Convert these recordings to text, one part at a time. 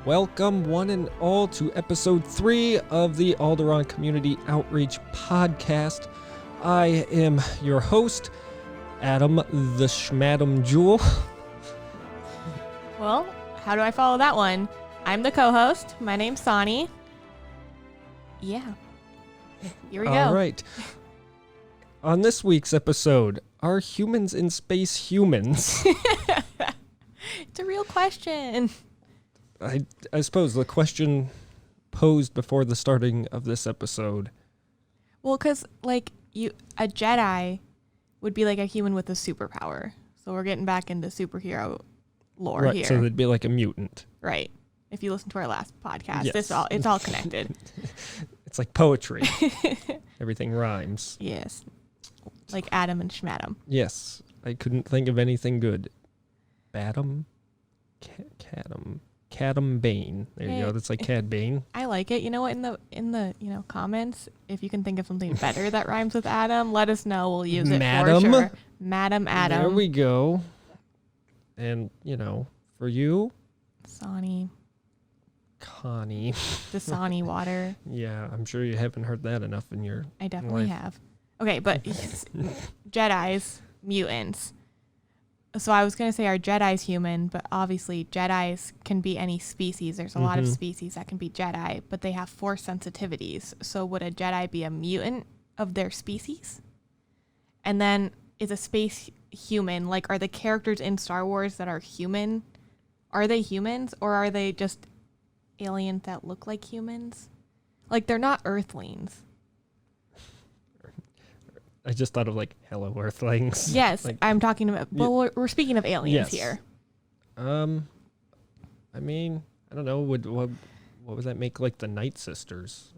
Welcome, one and all, to episode 3 of the Alderaan Community Outreach Podcast. I am your host, Adam the Schmadam Jewel. Well, how do I follow that one? I'm the co-host. My name's Sauni. Yeah. Here we go. All right. On this week's episode, are humans in space humans? It's a real question. I suppose the question posed before the starting of this episode. Well, because, a Jedi would be like a human with a superpower. So we're getting back into superhero lore Right, here. so they'd be like a mutant. Right. If you listen to our last podcast, Yes. it's all connected. It's like poetry. Everything rhymes. Yes. Like Adam and Schmadam. Yes. I couldn't think of anything good. Badam? Cadam Bane. There you go. That's like Cad Bane. I like it. You know what? In the comments, if you can think of something better that rhymes with Adam, let us know. We'll use it Madam? for sure. Madam Adam. There we go. And, for you, Sauni. Connie. Dasani water. Yeah, I'm sure you haven't heard that enough in your I definitely life. have. Okay, but Jedis, mutants. So I was going to say are Jedis human, but obviously Jedis can be any species. There's a lot of species that can be Jedi, but they have force sensitivities. So would a Jedi be a mutant of their species? And then is a space human, are the characters in Star Wars that are human, are they humans or are they just aliens that look like humans? They're not Earthlings. I just thought of Hello Earthlings. Yes, I'm talking about, but we're speaking of aliens here. I mean, I don't know. What would that make the Night Sisters?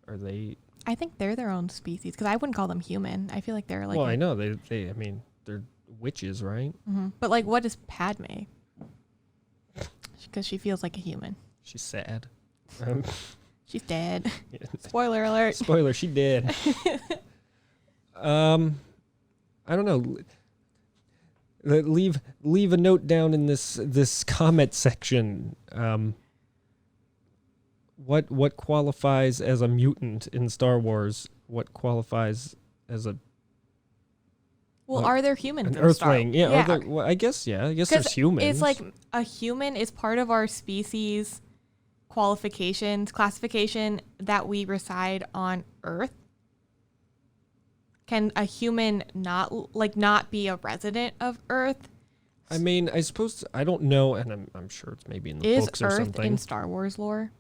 Are they? I think they're their own species because I wouldn't call them human. I feel like they're Well, I know they. I mean, they're witches, right? Mm-hmm. But what is Padme? Because she feels like a human. She's sad. She's dead. Yeah. Spoiler alert. Spoiler, she did. I don't know. Leave a note down in this comment section. What qualifies as a mutant in Star Wars? What qualifies as a are there humans? an Earthling? Yeah. I guess there's humans. It's a human is part of our species classification that we reside on Earth. Can a human not be a resident of Earth? I mean, I suppose I don't know, and I'm sure it's maybe in the books or Earth something. in Star Wars lore?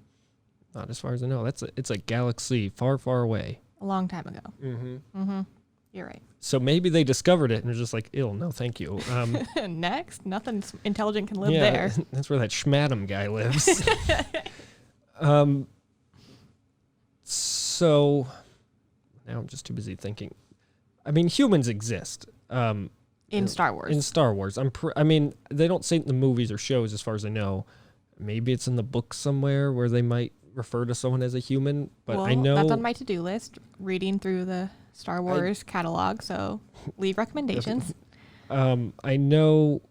Not as far as I know. It's a galaxy far, far away. A long time ago. Mm-hmm. You're right. So maybe they discovered it and are just ill, no thank you. Next, nothing intelligent can live there. That's where that Schmadam guy lives. So now I'm just too busy thinking. I mean, humans exist. In Star Wars. In Star Wars. I mean, they don't say it in the movies or shows as far as I know. Maybe it's in the book somewhere where they might refer to someone as a human, but I know that's on my to-do list, reading through the Star Wars catalog, so leave recommendations. I know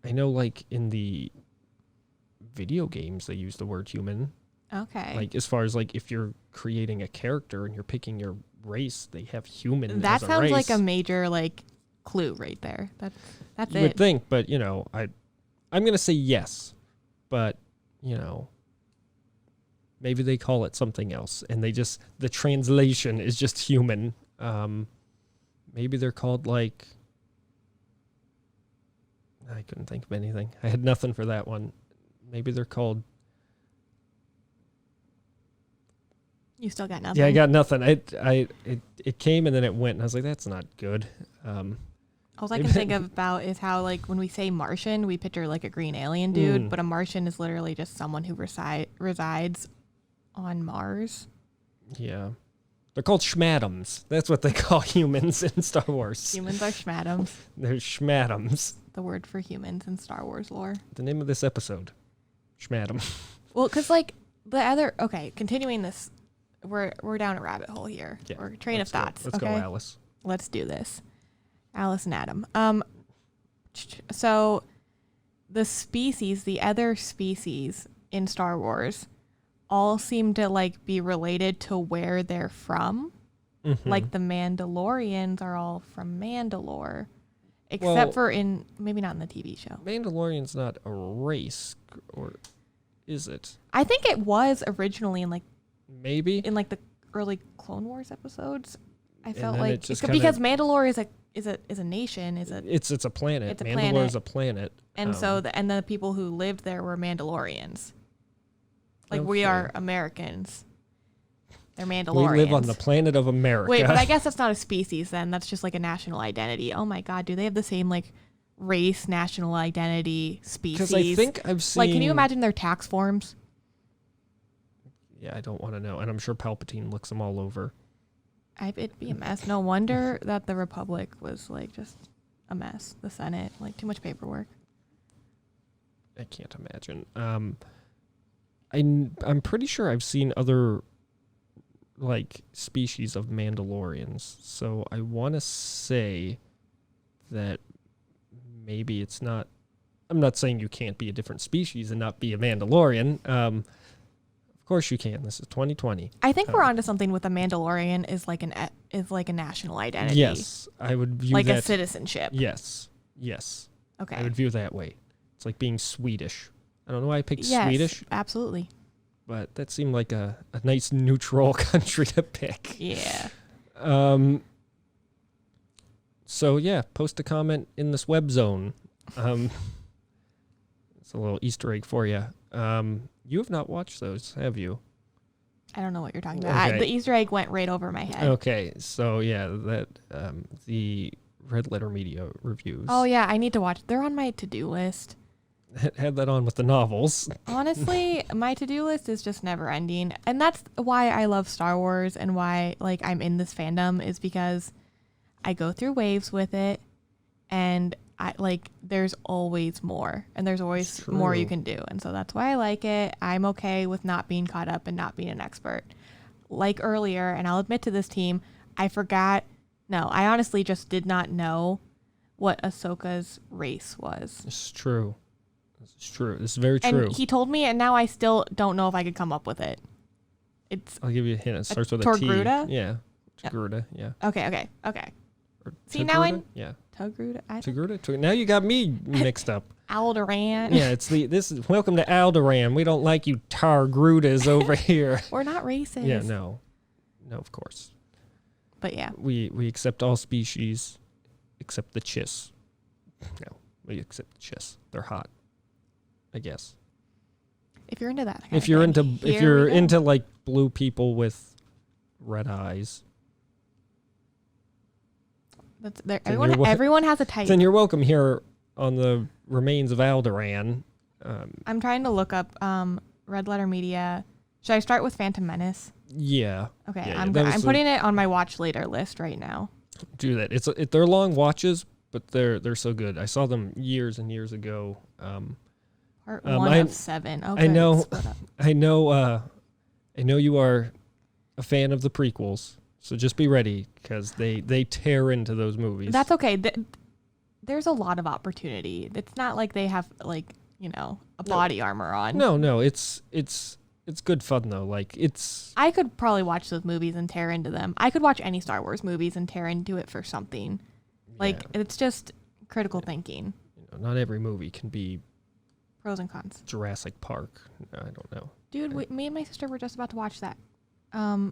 in the video games they use the word human. Okay. As far as if you're creating a character and you're picking your race, they have human that as a sounds race. like a major clue right there. That's you it. would think, but I'm gonna say yes, but maybe they call it something else and the translation is just human. Maybe they're called I couldn't think of anything. I had nothing for that one. Maybe they're called. You still got nothing? Yeah, I got nothing. It came and then it went, and I was like, that's not good. All I can think about is how, when we say Martian, we picture a green alien dude, but a Martian is literally just someone who resides on Mars. Yeah. They're called Schmadams. That's what they call humans in Star Wars. Humans are Schmadams. They're Schmadams. The word for humans in Star Wars lore. The name of this episode. Schmadam. Well, because, continuing this. We're down a rabbit hole here. Yeah, or train of thoughts. Let's go, Alice. Let's do this. Alice and Adam. So the other species in Star Wars all seem to like be related to where they're from. Mm-hmm. Like the Mandalorians are all from Mandalore, except for maybe not in the TV show. Mandalorian's not a race, or is it? I think it was originally in like the early Clone Wars episodes. I felt like it's because Mandalore is a nation. It's a planet. It's a Mandalore is a planet. And the people who lived there were Mandalorians. Like we are Americans. They're Mandalorians. We live on the planet of America. Wait, but I guess that's not a species then. That's just like a national identity. Oh my God, do they have the same like race, national identity, species? Because I think I've seen... Like, can you imagine their tax forms? Yeah, I don't want to know. And I'm sure Palpatine looks them all over. It'd be a mess. No wonder that the Republic was like just a mess. The Senate, like too much paperwork. I can't imagine. I'm pretty sure I've seen other like species of Mandalorians. So I want to say that maybe it's not. I'm not saying you can't be a different species and not be a Mandalorian. Of course you can. This is 2020. I think we're onto something with a Mandalorian is like a national identity. Yes, I would view like that, a citizenship. Yes. Okay. I would view that way. It's like being Swedish. I don't know why I picked Swedish. Absolutely. But that seemed like a nice neutral country to pick. Yeah. So yeah, post a comment in this web zone. It's a little Easter egg for you. You have not watched those, have you? I don't know what you're talking about. Okay. The Easter egg went right over my head. Okay, so yeah, that the Red Letter Media reviews. Oh yeah, I need to watch. They're on my to-do list. Had that on with the novels. Honestly, my to-do list is just never ending. And that's why I love Star Wars and why like I'm in this fandom is because I go through waves with it and there's always more and there's always more you can do. And so that's why I like it. I'm okay with not being caught up and not being an expert. Like earlier, and I'll admit to this team, I honestly just did not know what Ahsoka's race was. It's true. It's true. It's very true. And he told me, and now I still don't know if I could come up with it. I'll give you a hint. It starts with a T. Torgruda? Yeah. Torgruda, yeah. Okay. Or See, now I... Yeah. Torgruda? Torgruda? Now you got me mixed up. Alderaan. Yeah, this is welcome to Alderaan. We don't like you Targrudas over here. We're not racist. Yeah, no, of course. But yeah. We accept all species except the Chiss. No, we accept the Chiss. They're hot, I guess. If you're into that. If you're into like blue people with red eyes. Everyone has a type. Then you're welcome here on the remains of Alderaan. I'm trying to look up Red Letter Media. Should I start with Phantom Menace? Yeah. Okay, yeah, I'm putting it on my watch later list right now. Do that. They're long watches, but they're so good. I saw them years and years ago. Part 1 of 7. Okay. I know you are a fan of the prequels. So just be ready because they tear into those movies. That's okay. There's a lot of opportunity. It's not like they have a body armor on. No, it's good fun though. I could probably watch those movies and tear into them. I could watch any Star Wars movies and tear into it for something. It's just critical thinking. Not every movie can be pros and cons. Jurassic Park. No, I don't know. Dude, me and my sister were just about to watch that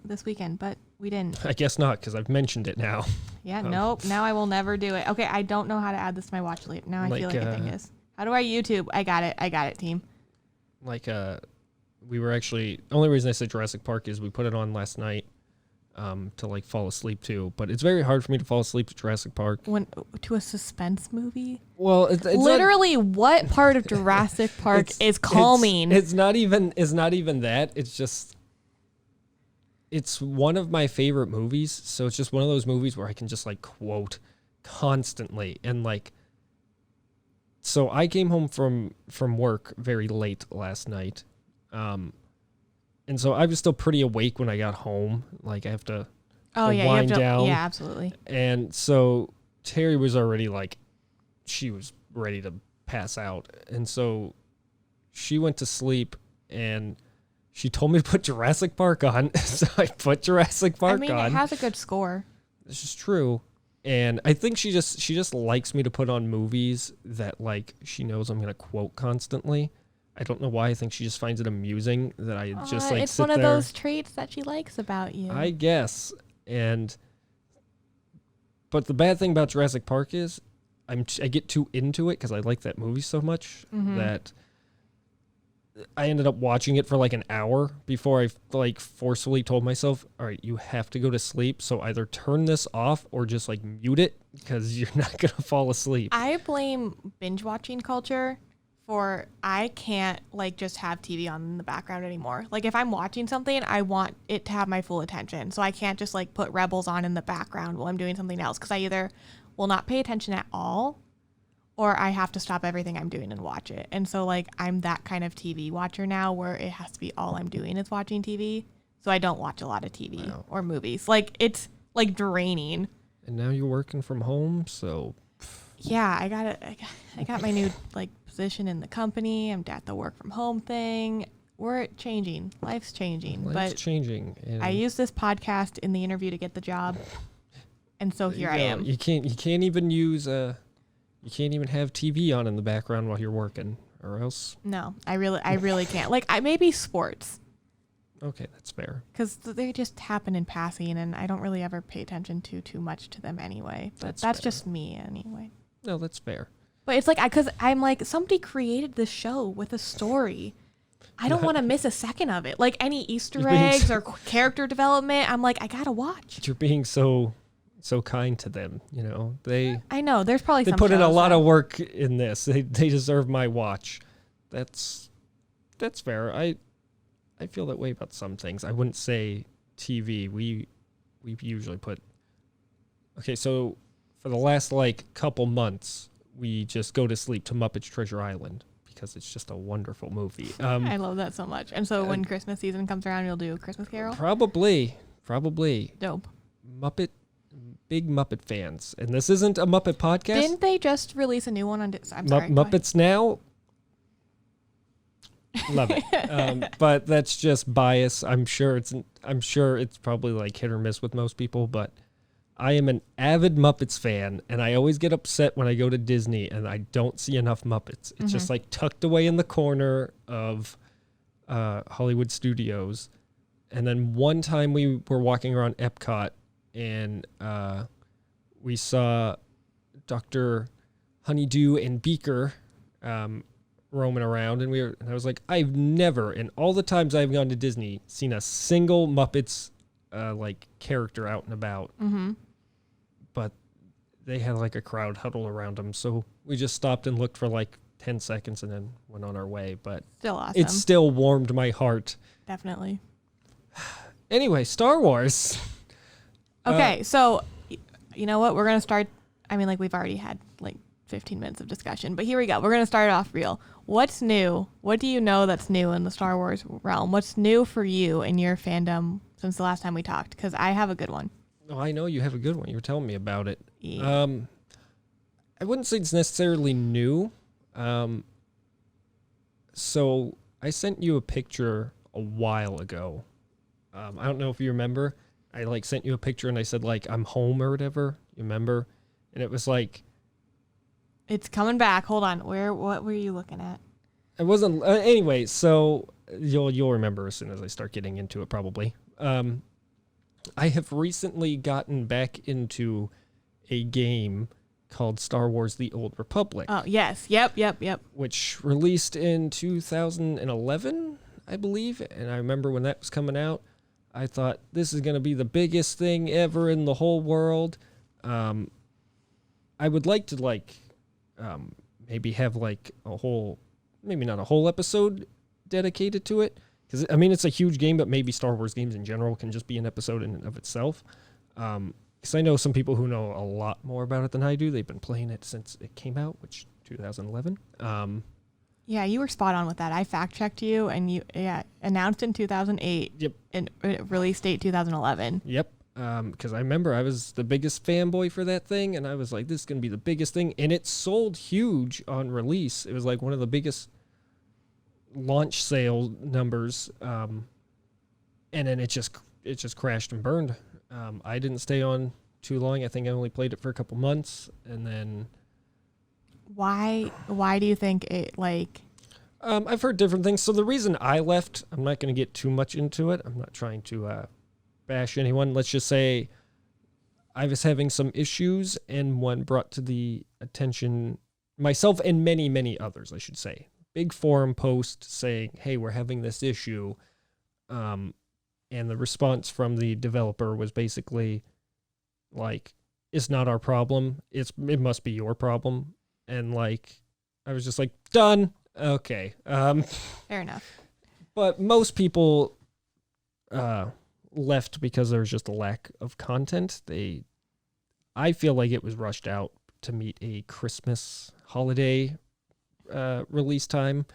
this weekend, but we didn't. I guess not, because I've mentioned it now. Yeah, nope. Now I will never do it. Okay, I don't know how to add this to my watch list. Now I feel like a dingus. How do I YouTube? I got it, team. We were actually... The only reason I said Jurassic Park is we put it on last night to fall asleep to. But it's very hard for me to fall asleep to Jurassic Park. To a suspense movie? Well, it's literally not, what part of Jurassic Park is calming? It's not even that. It's just... It's one of my favorite movies, so it's just one of those movies where I can just quote constantly. And so I came home from work very late last night. And so I was still pretty awake when I got home. I have to wind down. Yeah, absolutely. And so Terry was already she was ready to pass out. And so she went to sleep and she told me to put Jurassic Park on. So I put Jurassic Park on. It has a good score. This is true. And I think she just likes me to put on movies that like she knows I'm going to quote constantly. I don't know why. I think she just finds it amusing that I just like it's sit one of there. those traits that she likes about you. I guess. But the bad thing about Jurassic Park is I get too into it because I like that movie so much that I ended up watching it for like an hour before I like forcefully told myself, all right, you have to go to sleep. So either turn this off or just like mute it because you're not going to fall asleep. I blame binge watching culture for I can't like just have TV on in the background anymore. Like if I'm watching something, I want it to have my full attention. So I can't just like put Rebels on in the background while I'm doing something else because I either will not pay attention at all or I have to stop everything I'm doing and watch it. And so like I'm that kind of TV watcher now where it has to be all I'm doing is watching TV. So I don't watch a lot of TV or movies. Like it's like draining. And now you're working from home, so yeah, I got my new like position in the company. I'm at the work from home thing. We're changing. Life's changing. Changing. And I used this podcast in the interview to get the job. And so here I am. You can't even you can't even have TV on in the background while you're working or else. No, I really can't. Like maybe sports. Okay, that's fair. Because they just happen in passing and I don't really ever pay attention to much to them anyway. But that's just me anyway. No, that's fair. But it's like, because I'm like, somebody created this show with a story. I don't want to miss a second of it. Like any Easter eggs or character development, I'm like, I got to watch. You're being so kind to them, you know. I know, there's probably they some put in a lot of work in this. They deserve my watch. That's fair. I feel that way about some things. I wouldn't say TV. We usually put. Okay, so for the last like couple months, we just go to sleep to Muppets Treasure Island because it's just a wonderful movie. I love that so much. And so when Christmas season comes around, you'll do Christmas Carol? Probably. Dope. Big Muppet fans. And this isn't a Muppet podcast. Didn't they just release a new one on I'm sorry. Muppets Now? Love it. But that's just bias. I'm sure it's probably like hit or miss with most people, but I am an avid Muppets fan, and I always get upset when I go to Disney and I don't see enough Muppets. It's just like tucked away in the corner of Hollywood Studios. And then one time we were walking around Epcot, and we saw Dr. Honeydew and Beaker roaming around, and I was like, I've never, in all the times I've gone to Disney, seen a single Muppets like character out and about. Mm-hmm. But they had like a crowd huddled around them, so we just stopped and looked for like 10 seconds and then went on our way. But still awesome. It still warmed my heart. Definitely. Anyway, Star Wars. Okay, so you know what? We're going to start. I mean, like we've already had like 15 minutes of discussion, but here we go. We're going to start off real. What's new? What do you know that's new in the Star Wars realm? What's new for you in your fandom since the last time we talked? Because I have a good one. Oh, I know you have a good one. You were telling me about it. Yeah. I wouldn't say it's necessarily new. So I sent you a picture a while ago. I don't know if you remember. I like sent you a picture and I said like I'm home or whatever. You remember? And it was like, it's coming back. Hold on. What were you looking at? It wasn't anyway. So you'll remember as soon as I start getting into it, probably. I have recently gotten back into a game called Star Wars: The Old Republic. Oh yes, yep. Which released in 2011, I believe. And I remember when that was coming out, I thought this is going to be the biggest thing ever in the whole world. I would like to maybe have like maybe not a whole episode dedicated to it. Because, I mean, it's a huge game, but maybe Star Wars games in general can just be an episode in and of itself. Because I know some people who know a lot more about it than I do. They've been playing it since it came out, which 2011. Yeah, you were spot on with that. I fact-checked you, and you announced in 2008. Yep. And release date 2011. Yep. Because I remember I was the biggest fanboy for that thing, and I was like, this is going to be the biggest thing. And it sold huge on release. It was like one of the biggest launch sale numbers. And then it just crashed and burned. I didn't stay on too long. I think I only played it for a couple months, and then... Why do you think it, like... I've heard different things. So the reason I left, I'm not going to get too much into it. I'm not trying to bash anyone. Let's just say I was having some issues, and one brought to the attention myself and many, many others, I should say. Big forum post saying, hey, we're having this issue. And the response from the developer was basically like, it's not our problem. It must be your problem. And like, I was just like, done. Okay. Fair enough. But most people left because there was just a lack of content. I feel like it was rushed out to meet a Christmas holiday release time.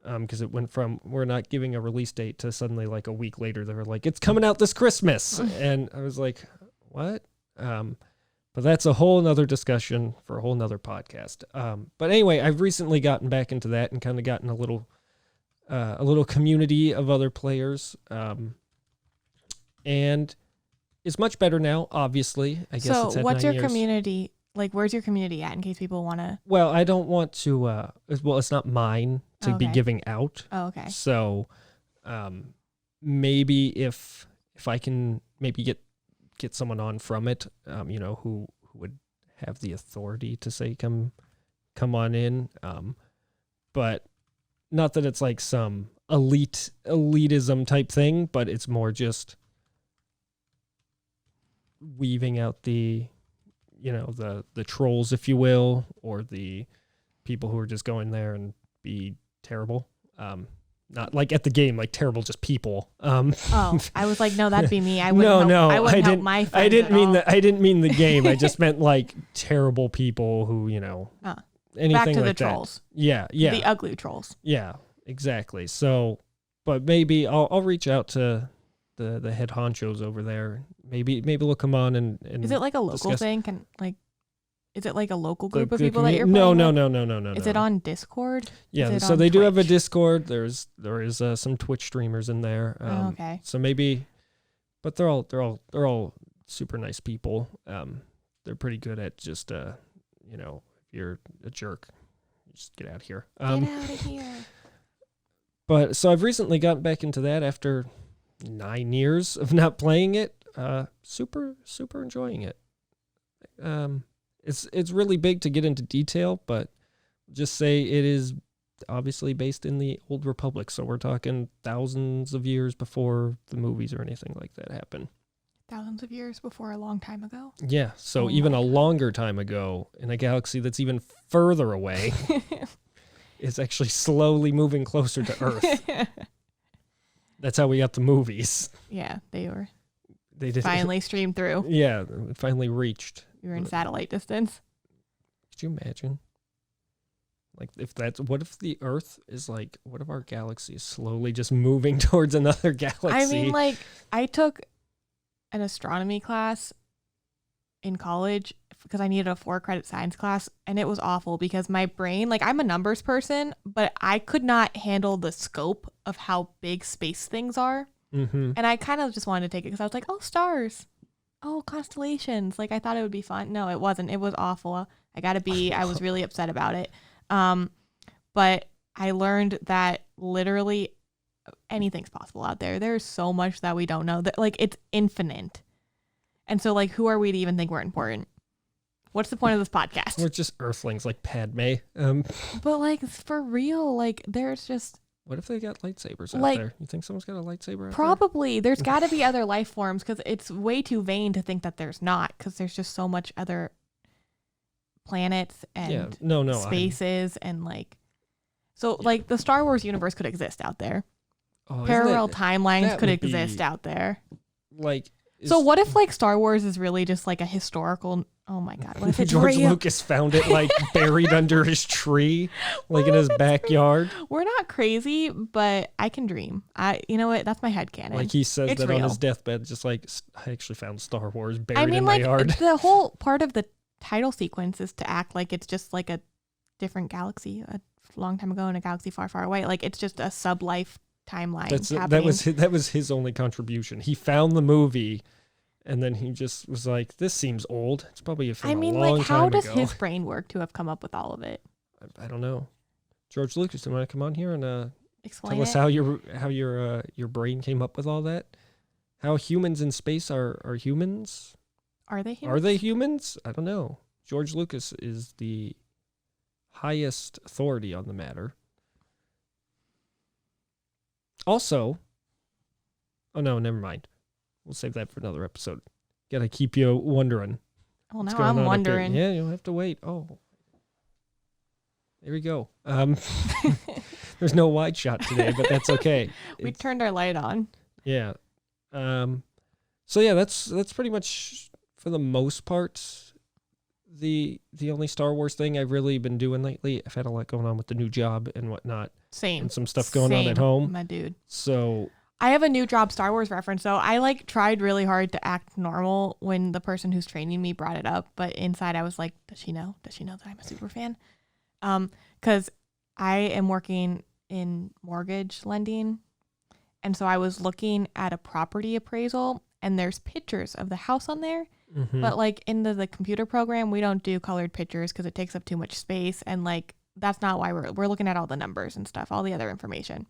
Because it went from, we're not giving a release date, to suddenly like a week later they were like, it's coming out this Christmas. And I was like, what? But that's a whole nother discussion for a whole nother podcast. But anyway, I've recently gotten back into that and kind of gotten a little community of other players. And it's much better now, obviously. I guess so it's had what's 9 your years. community? Like, where's your community at in case people want to... Well, I don't want to, well, it's not mine to be giving out. Oh, okay. So maybe if I can maybe get someone on from it, who would have the authority to say, come on in. But not that it's like some elitism type thing, but it's more just weaving out the trolls, if you will, or the people who are just going there and be terrible. Not like at the game, like terrible, just people. Oh, I was like, no, that'd be me. I wouldn't help my friends. I didn't mean the game. I just meant like terrible people who, anything back to like the that. Trolls. Yeah. The ugly trolls. Yeah, exactly. So, but maybe I'll reach out to the head honchos over there. Maybe they'll come on and is it like a local thing? Is it like a local group of people that you're playing with? No. Is it on Discord? Yeah, so they do have a Discord. There is some Twitch streamers in there. Okay. So maybe, but they're all super nice people. They're pretty good at just if you're a jerk, just get out of here. Get out of here. But so I've recently gotten back into that after 9 years of not playing it. Super enjoying it. It's really big to get into detail, but just say it is obviously based in the Old Republic. So we're talking thousands of years before the movies or anything like that happened. Thousands of years before a long time ago? Yeah. So even a longer time ago in a galaxy that's even further away, it's actually slowly moving closer to Earth. That's how we got the movies. Yeah, they did finally streamed through. Yeah, it finally reached. We were in satellite distance. Could you imagine? Like, what if the Earth is like, what if our galaxy is slowly just moving towards another galaxy? I mean, like, I took an astronomy class in college because I needed a 4-credit science class, and it was awful because my brain, like, I'm a numbers person, but I could not handle the scope of how big space things are. Mm-hmm. And I kind of just wanted to take it because I was like, oh, stars. Oh, constellations. Like, I thought it would be fun. No, it wasn't. It was awful. I was really upset about it. But I learned that literally anything's possible out there. There's so much that we don't know. That, like, it's infinite. And so, like, who are we to even think we're important? What's the point of this podcast? We're just Earthlings, like Padme. But, like, for real, like, there's just... What if they got lightsabers out there? You think someone's got a lightsaber out Probably. There's got to be other life forms because it's way too vain to think that there's not, because there's just so much other planets and spaces and, like... So, like, the Star Wars universe could exist out there. Oh, Parallel timelines could exist out there. Like... So what if, like, Star Wars is really just, like, a historical Oh my God. What if it's George real? Lucas found it like buried under his tree, like in his backyard. We're not crazy, but I can dream. You know what? That's my headcanon. Like he says it's that real. on his deathbed, just like, I actually found Star Wars buried I mean, in my yard. The whole part of the title sequence is to act like it's just like a different galaxy, a long time ago in a galaxy far, far away. Like it's just a sub-life timeline happening. That was his only contribution. He found the movie, and then he just was like, "This seems old. It's probably from a long time ago." How does his brain work to have come up with all of it? I don't know. George Lucas, do you want to come on here and explain tell us how your brain came up with all that? How humans in space are humans? Are they humans? Are they humans? I don't know. George Lucas is the highest authority on the matter. Also, oh no, never mind. We'll save that for another episode. Gotta keep you wondering. Well, now I'm wondering. Yeah, you'll have to wait. Oh, there we go. There's no wide shot today, but that's okay. We turned our light on. Yeah. So yeah, that's pretty much for the most part the only Star Wars thing I've really been doing lately. I've had a lot going on with the new job and whatnot. Same. And some stuff going on at home. My dude. So I have a new job Star Wars reference. So I tried really hard to act normal when the person who's training me brought it up, but inside I was like, does she know? Does she know that I'm a super fan? Because I am working in mortgage lending. And so I was looking at a property appraisal and there's pictures of the house on there. Mm-hmm. But like in the computer program, we don't do colored pictures because it takes up too much space. And like, that's not why we're looking at all the numbers and stuff, all the other information.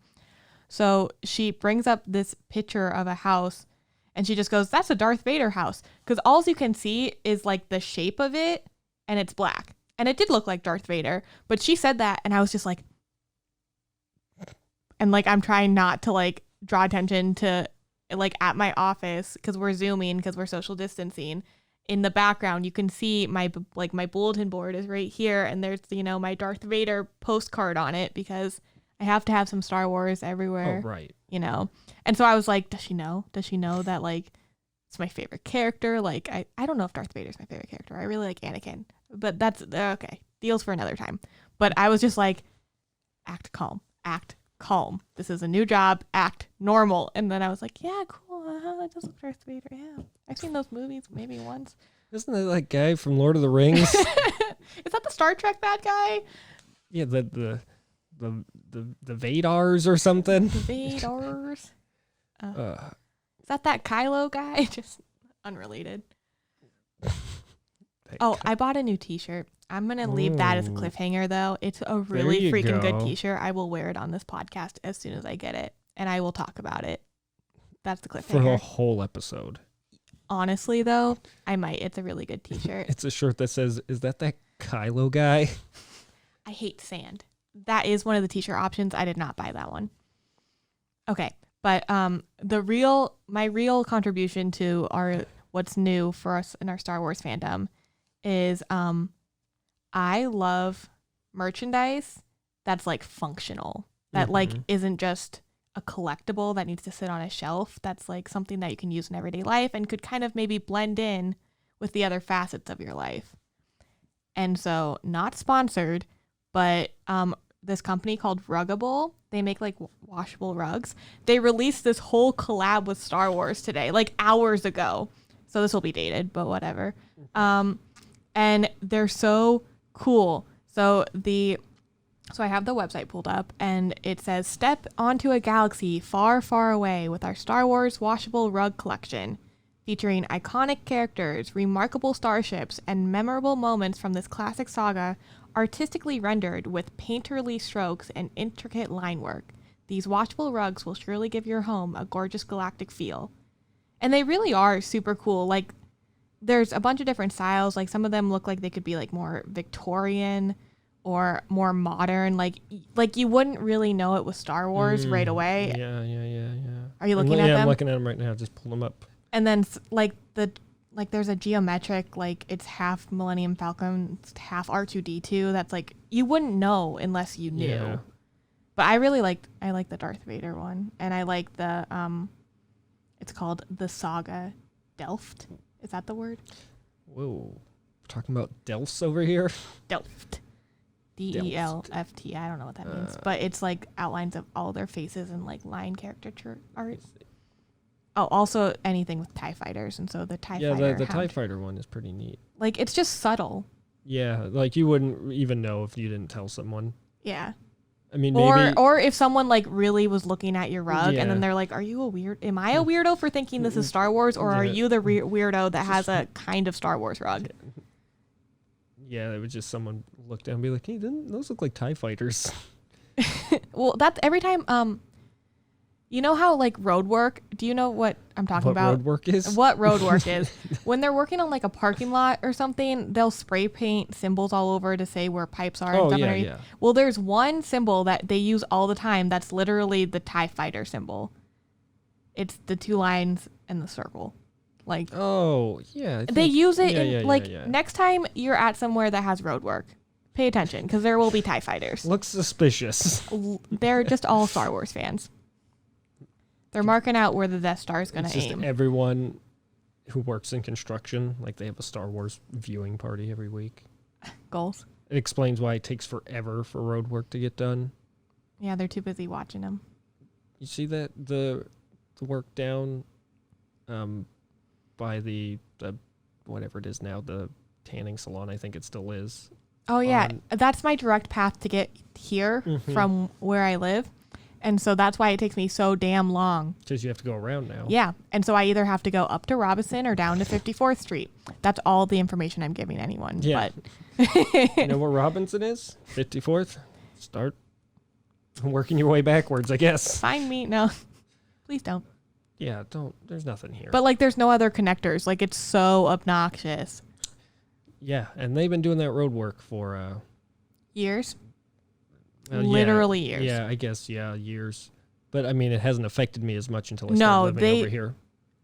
So she brings up this picture of a house and she just goes, that's a Darth Vader house. Because all you can see is like the shape of it and it's black. And it did look like Darth Vader. But she said that and I was just like, and like, I'm trying not to like draw attention to like at my office because we're Zooming, because we're social distancing. In the background, you can see my bulletin board is right here. And there's, my Darth Vader postcard on it because I have to have some Star Wars everywhere. Oh, right. And so I was like, does she know? Does she know that like it's my favorite character? Like, I don't know if Darth Vader's my favorite character. I really like Anakin, but that's okay. Deals for another time. But I was just like, act calm. This is a new job. Act normal. And then I was like, yeah, cool. It does look Darth Vader. Yeah. I've seen those movies maybe once. Isn't that that guy from Lord of the Rings? Is that the Star Trek bad guy? Yeah, the Vadars or something. The Vadars. Is that Kylo guy? Just unrelated. I bought a new t-shirt. I'm going to leave that as a cliffhanger, though. It's a really freaking good t-shirt. I will wear it on this podcast as soon as I get it, and I will talk about it. That's the cliffhanger. For a whole episode. Honestly, though, I might. It's a really good t-shirt. It's a shirt that says, is that Kylo guy? I hate sand. That is one of the t-shirt options. I did not buy that one. Okay, but my real contribution to what's new for us in our Star Wars fandom is I love merchandise that's like functional, that like isn't just a collectible that needs to sit on a shelf. That's like something that you can use in everyday life and could kind of maybe blend in with the other facets of your life. And so, not sponsored, but this company called Ruggable, they make like washable rugs. They released this whole collab with Star Wars today, like hours ago. So this will be dated, but whatever. And they're so cool. So I have the website pulled up and it says, step onto a galaxy far, far away with our Star Wars washable rug collection, featuring iconic characters, remarkable starships, and memorable moments from this classic saga, artistically rendered with painterly strokes and intricate line work. These washable rugs will surely give your home a gorgeous galactic feel. And they really are super cool. Like, there's a bunch of different styles. Like, some of them look like they could be like more Victorian or more modern. Like you wouldn't really know it was Star Wars right away. Yeah. Are you looking at them? Yeah, I'm looking at them right now. Just pull them up. And then there's a geometric, like it's half Millennium Falcon, it's half R2-D2. That's like, you wouldn't know unless you knew. Yeah. But I like the Darth Vader one. And I like the, it's called the Saga Delft. Is that the word? Whoa. talking about Delfts over here. Delft. DELFT. I don't know what that means, but it's like outlines of all their faces and like line caricature art. Oh, also anything with TIE fighters, and so the TIE fighter. Yeah, the TIE fighter one is pretty neat. Like, it's just subtle. Yeah, like you wouldn't even know if you didn't tell someone. Yeah. I mean, maybe... Or if someone like really was looking at your rug and then they're like, "Are you a weird? Am I a weirdo for thinking this is Star Wars, or are you the weirdo that has a kind of Star Wars rug?" Yeah, it was just someone look down and be like, "Hey, those look like TIE fighters." Well, that's every time. You know how like road work? Do you know what I'm talking about? What road work is? What road work is? When they're working on like a parking lot or something, they'll spray paint symbols all over to say where pipes are and stuff. Yeah. Well, there's one symbol that they use all the time that's literally the TIE fighter symbol. It's the 2 lines and the circle. Like, oh, yeah. They use it next time you're at somewhere that has road work, pay attention because there will be TIE fighters. Looks suspicious. They're just all Star Wars fans. They're marking out where the Death Star is going to aim. Everyone who works in construction, like they have a Star Wars viewing party every week. Goals. It explains why it takes forever for road work to get done. Yeah, they're too busy watching them. You see that the work down by the whatever it is now, the tanning salon, I think it still is. Oh, yeah. That's my direct path to get here from where I live. And so that's why it takes me so damn long. Because you have to go around now. Yeah. And so I either have to go up to Robinson or down to 54th Street. That's all the information I'm giving anyone. Yeah. But you know where Robinson is? 54th? Start working your way backwards, I guess. Find me. No. Please don't. Yeah, don't. There's nothing here. But like there's no other connectors. Like it's so obnoxious. Yeah. And they've been doing that road work for... years? Literally years. Yeah, I guess, years. But, I mean, it hasn't affected me as much until I started living over here.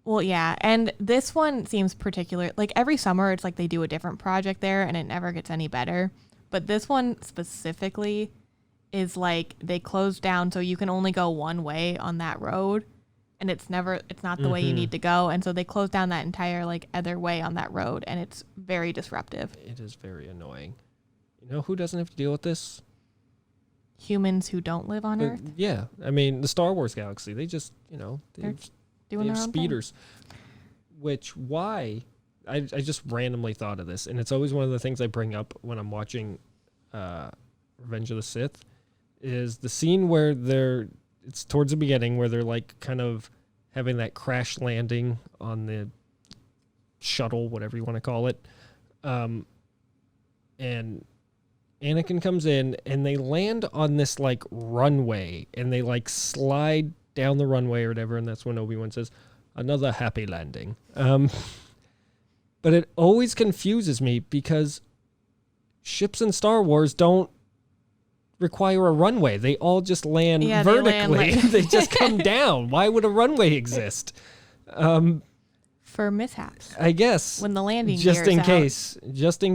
Well, yeah, and this one seems particular. Like, every summer, it's like they do a different project there, and it never gets any better. But this one specifically is like they closed down, so you can only go one way on that road, and it's not the way you need to go. And so they closed down that entire, like, other way on that road, and it's very disruptive. It is very annoying. You know who doesn't have to deal with this? Humans who don't live on Earth? Yeah. I mean, the Star Wars galaxy, they just, they're doing they their have own speeders. I just randomly thought of this, and it's always one of the things I bring up when I'm watching Revenge of the Sith, is the scene where it's towards the beginning where they're like kind of having that crash landing on the shuttle, whatever you want to call it. And Anakin comes in and they land on this like runway and they like slide down the runway or whatever. And that's when Obi-Wan says, "Another happy landing." But it always confuses me because ships in Star Wars don't require a runway. They all just land vertically. They just come down. Why would a runway exist? For mishaps, I guess. When the landing just in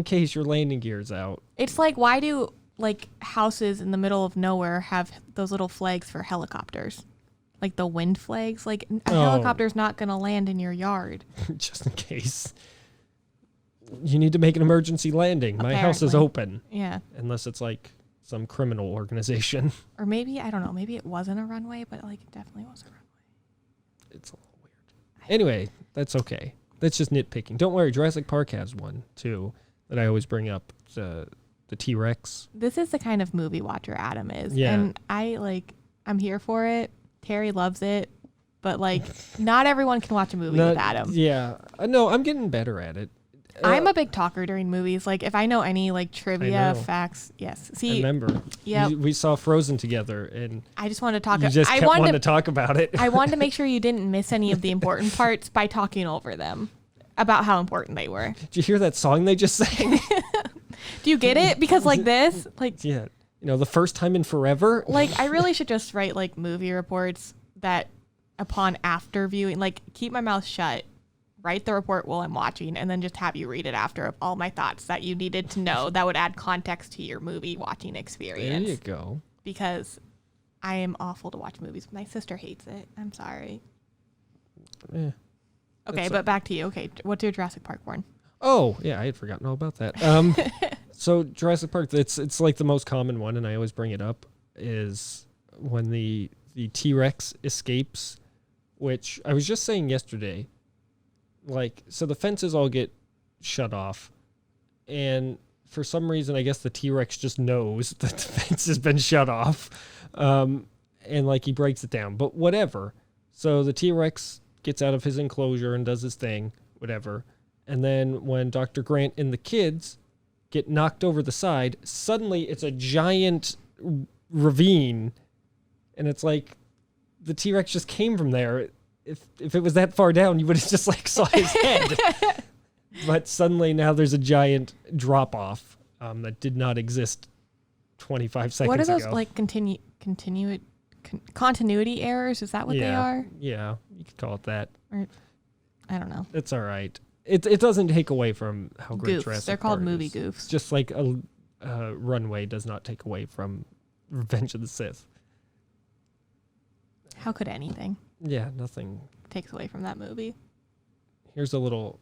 case your landing gear's out. It's like, why do like houses in the middle of nowhere have those little flags for helicopters, like the wind flags? Like a helicopter's not gonna land in your yard. Just in case you need to make an emergency landing. Apparently. My house is open. Yeah. Unless it's like some criminal organization. Or maybe, I don't know. Maybe it wasn't a runway, but like it definitely was a runway. It's a little weird. Anyway, that's okay. That's just nitpicking. Don't worry. Jurassic Park has one too that I always bring up. The T-Rex. This is the kind of movie watcher Adam is. Yeah. And I'm here for it. Terry loves it. But like not everyone can watch a movie with Adam. Yeah. No, I'm getting better at it. I'm a big talker during movies. Like if I know any like trivia facts, yes. See, I remember. Yeah. We saw Frozen together, and I just wanted to talk. You just kept wanting to talk about it. I wanted to make sure you didn't miss any of the important parts by talking over them about how important they were. Did you hear that song they just sang? Do you get it? Because like this, like yeah, the first time in forever. Like I really should just write like movie reports that upon after viewing, like keep my mouth shut. Write the report while I'm watching, and then just have you read it after of all my thoughts that you needed to know that would add context to your movie watching experience. There you go. Because I am awful to watch movies. My sister hates it. I'm sorry. Yeah. Okay, but back to you. Okay, what's your Jurassic Park one? Oh, yeah, I had forgotten all about that. So Jurassic Park, it's like the most common one, and I always bring it up, is when the T-Rex escapes, which I was just saying yesterday. Like, so the fences all get shut off, and for some reason, I guess the T-Rex just knows that the fence has been shut off, and like he breaks it down. But whatever. So the T-Rex gets out of his enclosure and does his thing, whatever. And then when Dr. Grant and the kids get knocked over the side, suddenly it's a giant ravine, and it's like the T-Rex just came from there. If it was that far down, you would have just like saw his head. But suddenly now there's a giant drop off that did not exist 25 seconds ago. What are those like continuity errors? Is that what they are? Yeah, you could call it that. Or, I don't know. It's all right. It doesn't take away from how great Goofs. Jurassic They're called Park movie is. goofs. Just like a runway does not take away from Revenge of the Sith. How could anything? Yeah, nothing Takes away from that movie. Here's a little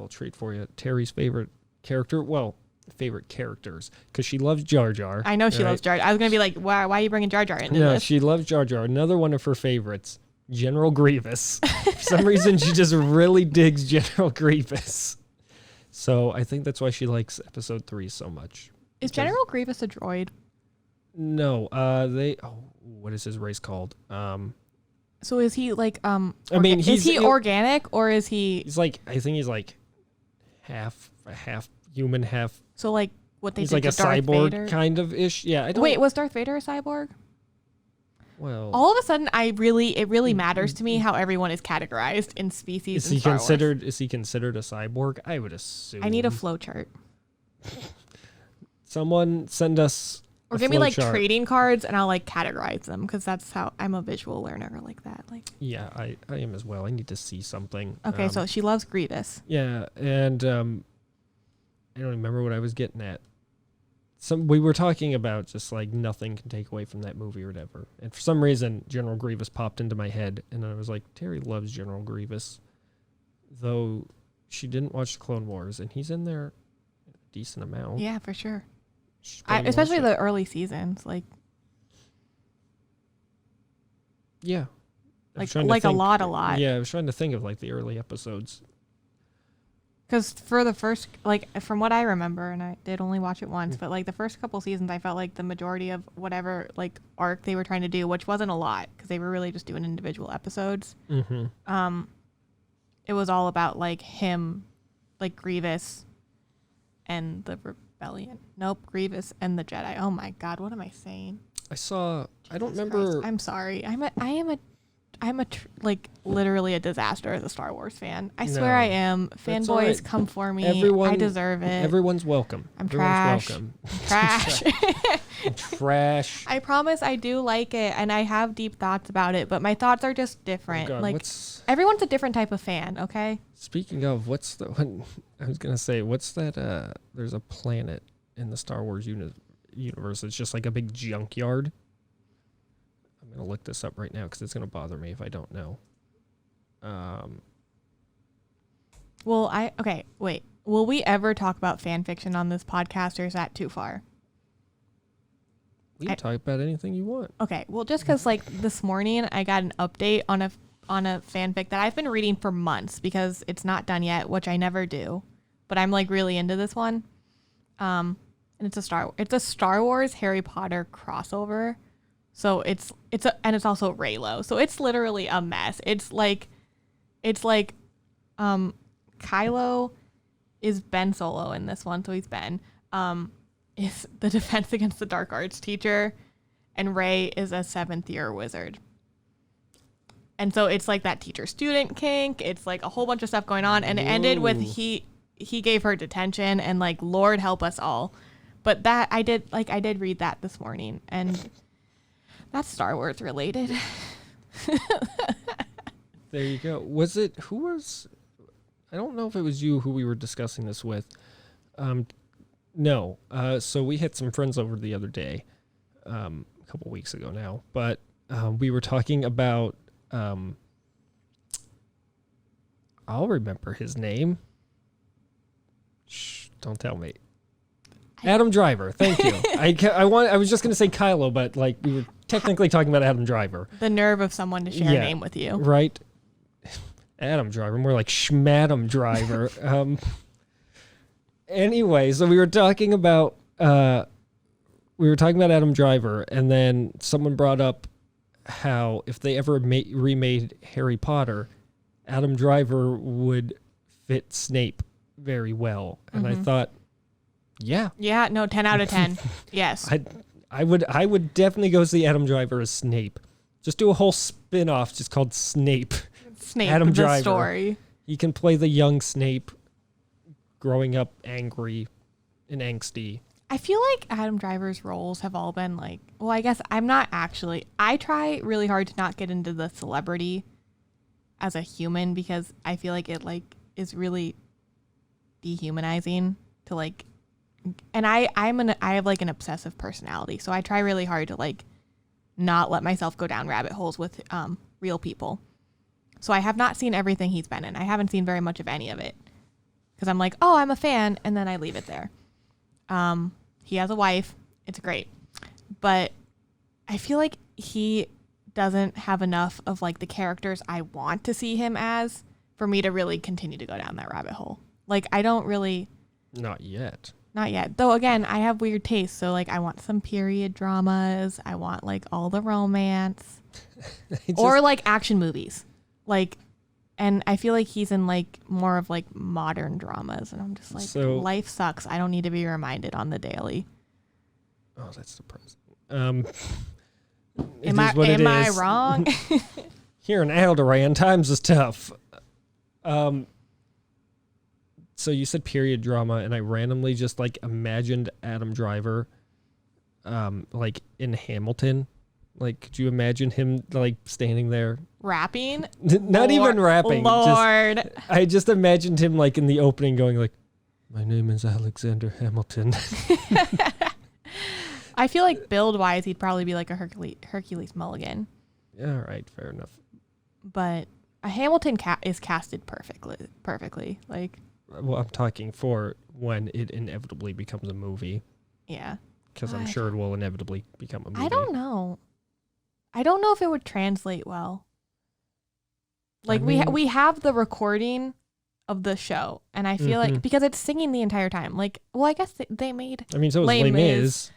treat for you. Terry's favorite character. Well, favorite characters, because she loves Jar Jar. I know she loves Jar Jar. I was gonna be like, why are you bringing Jar Jar into No, this? she loves Jar Jar. Another one of her favorites, General Grievous. For some reason, she just really digs General Grievous. So I think that's why she likes Episode 3 so much. Is General Grievous a droid? No, what is his race called? So is he like is he organic or is he? He's like, I think he's like half human, half. So like what they he's did like to a Darth cyborg Vader? kind of ish. Yeah, I don't. Wait, was Darth Vader a cyborg? Well, all of a sudden, it really matters to me how everyone is categorized in species. Is he considered a cyborg? I would assume. I need a flow chart. Someone send us. Or give me like trading cards and I'll like categorize them because that's how I'm a visual learner like that. Like yeah, I am as well. I need to see something. Okay, so she loves Grievous. Yeah, and I don't remember what I was getting at. We were talking about just like nothing can take away from that movie or whatever. And for some reason, General Grievous popped into my head, and I was like, Terry loves General Grievous, though she didn't watch the Clone Wars, and he's in there a decent amount. Yeah, for sure. Especially the early seasons, like yeah, like a lot. Yeah, I was trying to think of like the early episodes. Because for the first, like from what I remember, and I did only watch it once, but like the first couple seasons, I felt like the majority of whatever like arc they were trying to do, which wasn't a lot, because they were really just doing individual episodes. Mm-hmm. It was all about like him, like Grievous, and the Rebellion. Nope, Grievous and the Jedi. Oh my God, what am I saying? I don't remember. Christ. I'm sorry. I'm like literally a disaster as a Star Wars fan. I swear I am. Fanboys right. Come for me. I deserve it. Everyone's welcome. Trash. Welcome. Trash. Trash. I promise I do like it and I have deep thoughts about it, but my thoughts are just different. Oh God, like everyone's a different type of fan, okay? Speaking of, what's that? There's a planet in the Star Wars universe. It's just like a big junkyard. I'm going to look this up right now because it's going to bother me if I don't know. Wait. Will we ever talk about fan fiction on this podcast, or is that too far? We can talk about anything you want. Okay, well, just because like this morning I got an update on a fanfic that I've been reading for months because it's not done yet, which I never do, but I'm like really into this one. And it's a Star Wars Harry Potter crossover. So it's also Reylo. So it's literally a mess. It's like Kylo is Ben Solo in this one, so he's Ben. Is the Defense Against the Dark Arts teacher, and Rey is a 7th year wizard. And so it's like that teacher-student kink. It's like a whole bunch of stuff going on, and it ended with he gave her detention, and like Lord help us all. But that I did read that this morning, and that's Star Wars related. There you go. I don't know if it was you who we were discussing this with. No. So we had some friends over the other day, a couple weeks ago now, but we were talking about, I'll remember his name. Shh, don't tell me. Adam Driver. Thank you. I was just gonna say Kylo, but like we were technically talking about Adam Driver. The nerve of someone to share a name with you. Right. Adam Driver. More like Schmadam Driver. Anyway, so we were talking about Adam Driver, and then someone brought up how if they ever remade Harry Potter, Adam Driver would fit Snape very well. And I thought, yeah. Yeah, no, 10 out of 10. Yes. I would definitely go see Adam Driver as Snape. Just do a whole spin-off just called Snape. Snape, Adam the Driver. story. He can play the young Snape growing up angry and angsty. I feel like Adam Driver's roles have all been like, well, I guess I'm not actually. I try really hard to not get into the celebrity as a human because I feel like it like is really dehumanizing to like, and I have like an obsessive personality, so I try really hard to like not let myself go down rabbit holes with real people. So I have not seen everything he's been in. I haven't seen very much of any of it because I'm like, oh, I'm a fan, and then I leave it there. He has a wife. It's great. But I feel like he doesn't have enough of like the characters I want to see him as for me to really continue to go down that rabbit hole. Like I don't really. Not yet. Not yet. Though again, I have weird tastes. So like I want some period dramas. I want like all the romance or like action movies. Like, and I feel like he's in like more of like modern dramas, and I'm just like, life sucks. I don't need to be reminded on the daily. Oh, that's depressing. Am I wrong? Here in Alderaan, times is tough. So you said period drama, and I randomly just like imagined Adam Driver, like in Hamilton. Like, could you imagine him like standing there rapping? Not even rapping. Lord, I just imagined him like in the opening going like, "My name is Alexander Hamilton." I feel like build wise, he'd probably be like a Hercules Mulligan. Yeah, all right, fair enough. But a Hamilton is casted perfectly. Like, well, I'm talking for when it inevitably becomes a movie. Yeah. Because I'm sure it will inevitably become a movie. I don't know. I don't know if it would translate well. Like, we have the recording of the show, and I feel like, because it's singing the entire time. Like, well, I guess they made... I mean, so was Les Mis.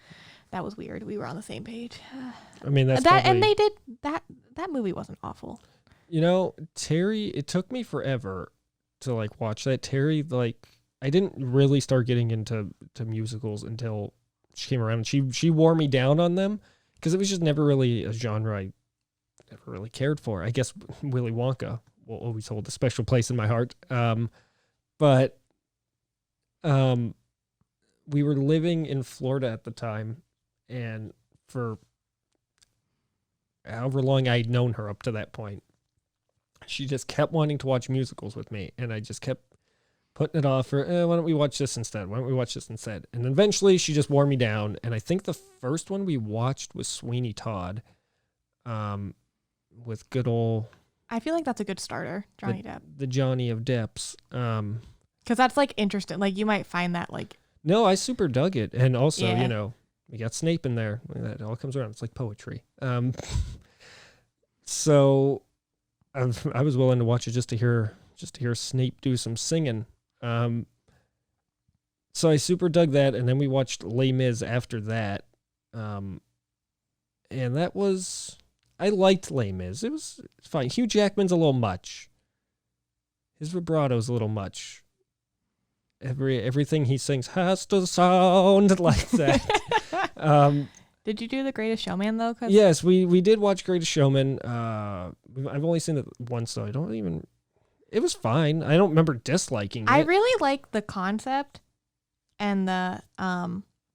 That was weird. We were on the same page. I mean, that's that, probably... And they did... That movie wasn't awful. You know, Terry, it took me forever to, like, watch that. Terry, like, I didn't really start getting into musicals until she came around. She wore me down on them because it was just never really a genre I never really cared for. I guess Willy Wonka will always hold a special place in my heart. But we were living in Florida at the time, and for however long I'd known her up to that point, she just kept wanting to watch musicals with me, and I just kept putting it off for, why don't we watch this instead? Why don't we watch this instead? And eventually she just wore me down, and I think the first one we watched was Sweeney Todd, with good old... I feel like that's a good starter, Johnny Depp. The Johnny of Depps. Because that's, like, interesting. Like, you might find that, like... No, I super dug it. And also, you know, we got Snape in there. That all comes around. It's like poetry. So I was willing to watch it just to hear Snape do some singing. So I super dug that, and then we watched Les Mis after that. And that was... I liked Les Mis. It was fine. Hugh Jackman's a little much. His vibrato's a little much. Everything he sings has to sound like that. Did you do The Greatest Showman, though? Yes, we did watch Greatest Showman. I've only seen it once, so I don't even... It was fine. I don't remember disliking it. I really like the concept and the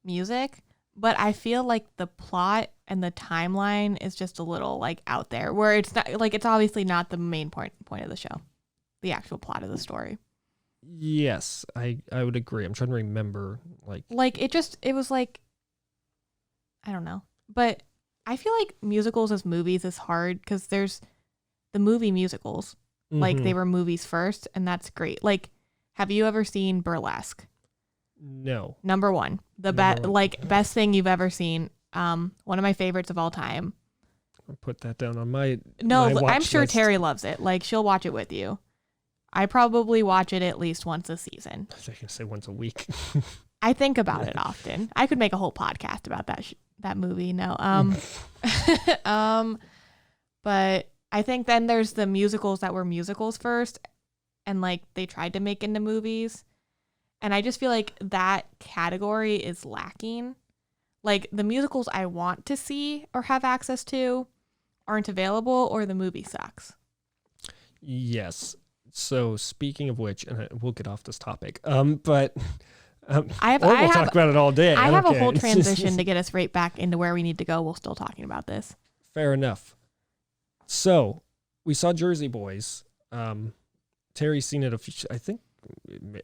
music, but I feel like the plot and the timeline is just a little like out there, where it's not like, it's obviously not the main point of the show, the actual plot of the story. Yes, I would agree. I'm trying to remember like it was like, I don't know, but I feel like musicals as movies is hard because there's the movie musicals. Like, they were movies first, and that's great. Like, have you ever seen Burlesque? No. Number one. Best thing you've ever seen. One of my favorites of all time. I'll put that down on my No, my watch I'm sure list. Terry loves it. Like, she'll watch it with you. I probably watch it at least once a season. I was going to say once a week. I think about it often. I could make a whole podcast about that movie. No. But I think then there's the musicals that were musicals first, and like they tried to make into movies. And I just feel like that category is lacking. Like, the musicals I want to see or have access to aren't available, or the movie sucks. Yes. So speaking of which, and we'll get off this topic, but we'll talk about it all day. I have a whole transition to get us right back into where we need to go while still talking about this. Fair enough. So we saw Jersey Boys. Terry's seen it I think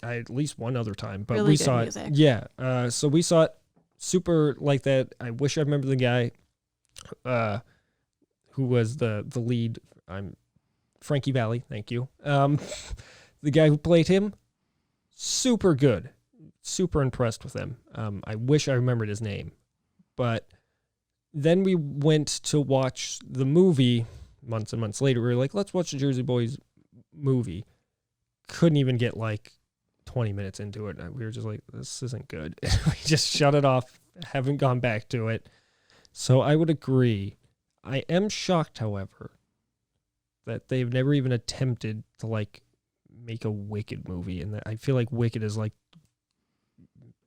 at least one other time, but really we good saw music. it. Yeah. So we saw it super like that. I wish I remember the guy who was the lead. Frankie Valli, thank you. The guy who played him, super good. Super impressed with him. I wish I remembered his name. But then we went to watch the movie months and months later. We were like, let's watch the Jersey Boys movie. Couldn't even get like 20 minutes into it. We were just like, this isn't good. We just shut it off. Haven't gone back to it. So I would agree. I am shocked, however, that they've never even attempted to like make a Wicked movie, and that I feel like Wicked is like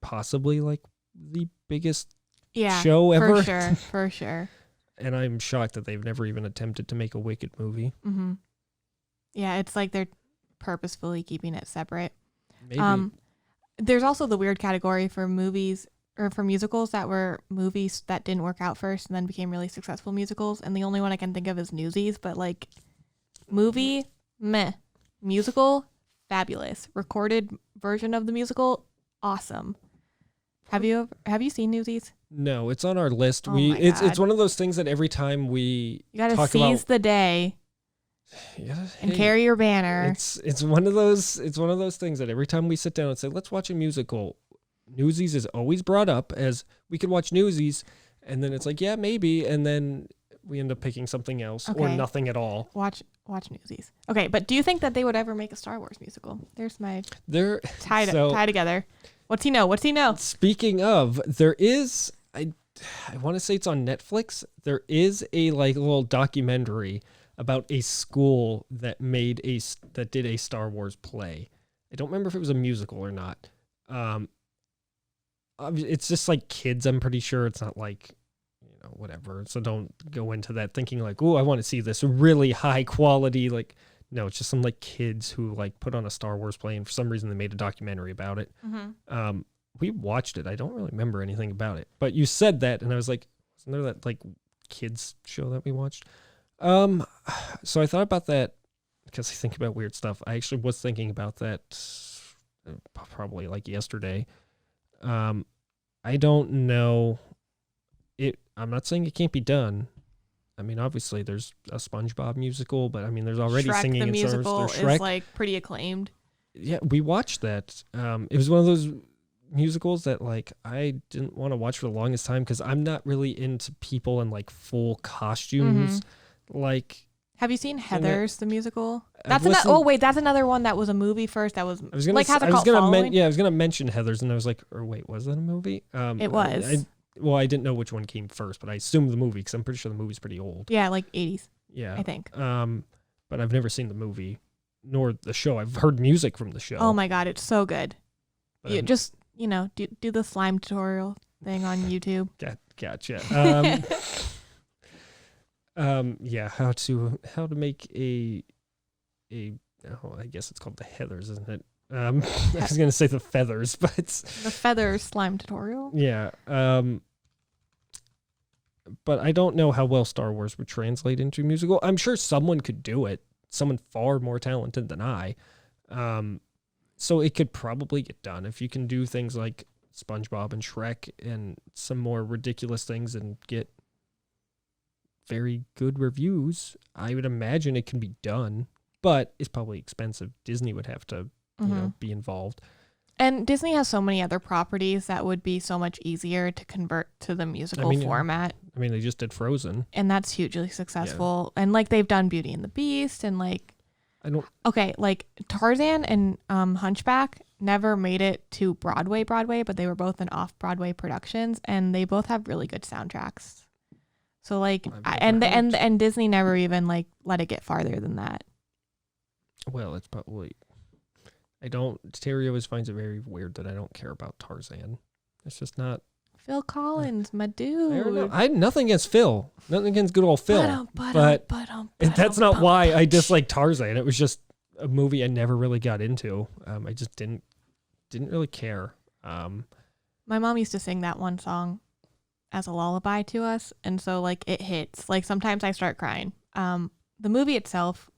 possibly like the biggest show ever. For sure. And I'm shocked that they've never even attempted to make a Wicked movie. Mm-hmm. Yeah, it's like they're purposefully keeping it separate. Maybe. There's also the weird category for movies or for musicals that were movies that didn't work out first and then became really successful musicals. And the only one I can think of is Newsies, but like movie, meh. Musical, fabulous. Recorded version of the musical, awesome. Have you seen Newsies? No, it's on our list. Oh it's one of those things that every time we you gotta seize the day and carry your banner. It's one of those things that every time we sit down and say, let's watch a musical, Newsies is always brought up as we could watch Newsies, and then it's like, yeah, maybe, and then we end up picking something else or nothing at all. Watch Newsies. Okay, but do you think that they would ever make a Star Wars musical? There's my tie together. What's he know? Speaking of, there is I want to say it's on Netflix. There is a like little documentary about a school that did a Star Wars play. I don't remember if it was a musical or not. It's just like kids. I'm pretty sure it's not like, whatever. So don't go into that thinking like, oh, I want to see this really high quality. Like, no, it's just some like kids who like put on a Star Wars play, and for some reason they made a documentary about it. Mm-hmm. We watched it. I don't really remember anything about it, but you said that, and I was like, wasn't there that like kids show that we watched? So I thought about that because I think about weird stuff. I actually was thinking about that probably like yesterday. I don't know. I'm not saying it can't be done. I mean, obviously there's a SpongeBob musical, but I mean, there's already Shrek, singing the in musical Shrek. is like pretty acclaimed. Yeah, we watched that. It was one of those musicals that like I didn't want to watch for the longest time because I'm not really into people in like full costumes. Mm-hmm. Like, have you seen Heathers, the musical? That's another one that was a movie first. That was has a cult following. I was gonna mention Heathers, and I was like, or wait, was that a movie? It was. I didn't know which one came first, but I assumed the movie because I'm pretty sure the movie's pretty old. Yeah, like 80s. Yeah, I think. But I've never seen the movie nor the show. I've heard music from the show. Oh my god, it's so good. You just do the slime tutorial thing on YouTube. Gotcha. Yeah, how to make I guess it's called the Heathers, isn't it? I was gonna say the feathers, but the feathers slime tutorial. Yeah. But I don't know how well Star Wars would translate into musical. I'm sure someone could do it. Someone far more talented than I. So it could probably get done if you can do things like SpongeBob and Shrek and some more ridiculous things and get very good reviews. I would imagine it can be done, but it's probably expensive. Disney would have to be involved. And Disney has so many other properties that would be so much easier to convert to the musical format. I mean, they just did Frozen. And that's hugely successful. Yeah. And like they've done Beauty and the Beast and like like Tarzan and Hunchback never made it to Broadway, but they were both in off-Broadway productions and they both have really good soundtracks. So like and Disney never even like let it get farther than that. Well, it's probably Terry always finds it very weird that I don't care about Tarzan. It's just not. Phil Collins, my dude. I had nothing against Phil. Nothing against good old Phil. But that's not why I dislike Tarzan. It was just a movie I never really got into. I just didn't really care. My mom used to sing that one song as a lullaby to us, and so like it hits. Like sometimes I start crying. The movie itself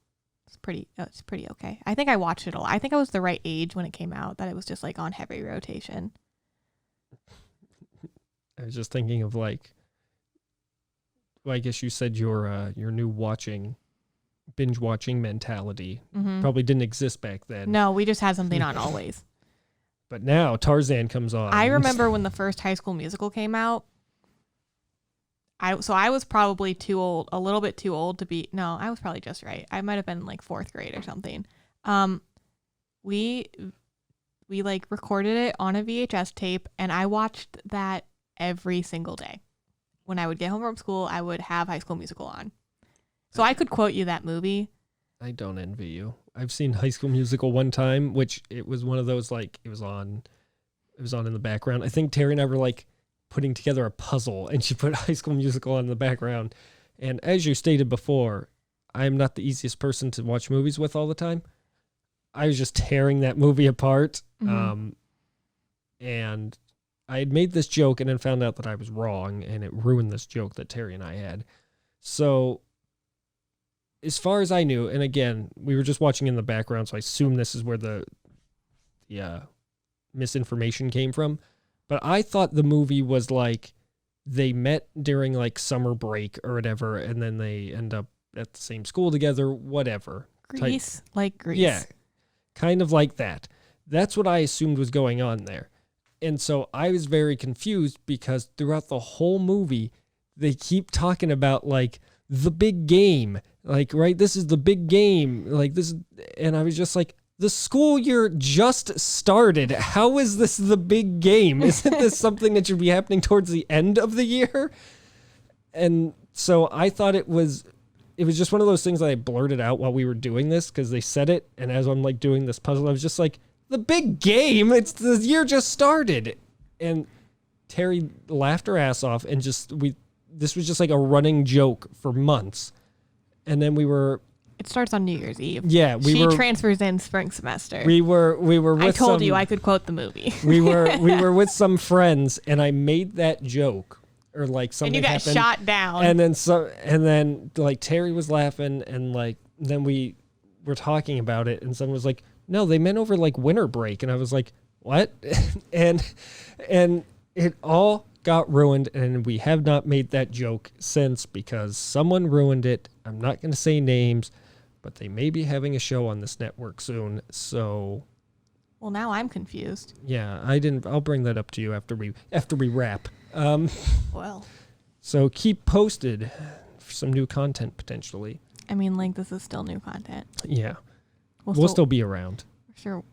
is it's pretty okay. I think I watched it a lot. I think I was the right age when it came out, that it was just like on heavy rotation. I was just thinking of like, well, I guess you said your new binge watching mentality probably didn't exist back then. No, we just had something on always. But now Tarzan comes on. I remember when the first High School Musical came out. I was probably too old, a little bit too old to be. No, I was probably just right. I might have been like 4th grade or something. We like recorded it on a VHS tape, and I watched that every single day. When I would get home from school, I would have High School Musical on. So I could quote you that movie. I don't envy you. I've seen High School Musical one time, which it was one of those like it was on in the background. I think Terry and I were like putting together a puzzle, and she put High School Musical on in the background. And as you stated before, I'm not the easiest person to watch movies with all the time. I was just tearing that movie apart. And I had made this joke and then found out that I was wrong, and it ruined this joke that Terry and I had. So as far as I knew, and again, we were just watching in the background, so I assume this is where the misinformation came from. But I thought the movie was like they met during like summer break or whatever, and then they end up at the same school together, whatever. Grease. Yeah, kind of like that. That's what I assumed was going on there. And so I was very confused because throughout the whole movie, they keep talking about like the big game, like, right, this is the big game, like this. And I was just like, the school year just started. How is this the big game? Isn't this something that should be happening towards the end of the year? And so I thought it was just one of those things that I blurted out while we were doing this because they said it. And as I'm like doing this puzzle, I was just like, the big game? It's the year just started. And Terry laughed her ass off, and this was just like a running joke for months. And then it starts on New Year's Eve. Yeah, she transfers in spring semester. We were with I told you I could quote the movie. we were with some friends, and I made that joke, or like something and you got happened, shot down. And then like Terry was laughing, and like then we were talking about it, and someone was like, no, they meant over like winter break. And I was like, what? and it all got ruined, and we have not made that joke since because someone ruined it. I'm not going to say names, but they may be having a show on this network soon. So, well, now I'm confused. Yeah, I'll bring that up to you after we wrap. Well, so keep posted for some new content potentially. I mean, like, this is still new content. Yeah. We'll still be around. Sure.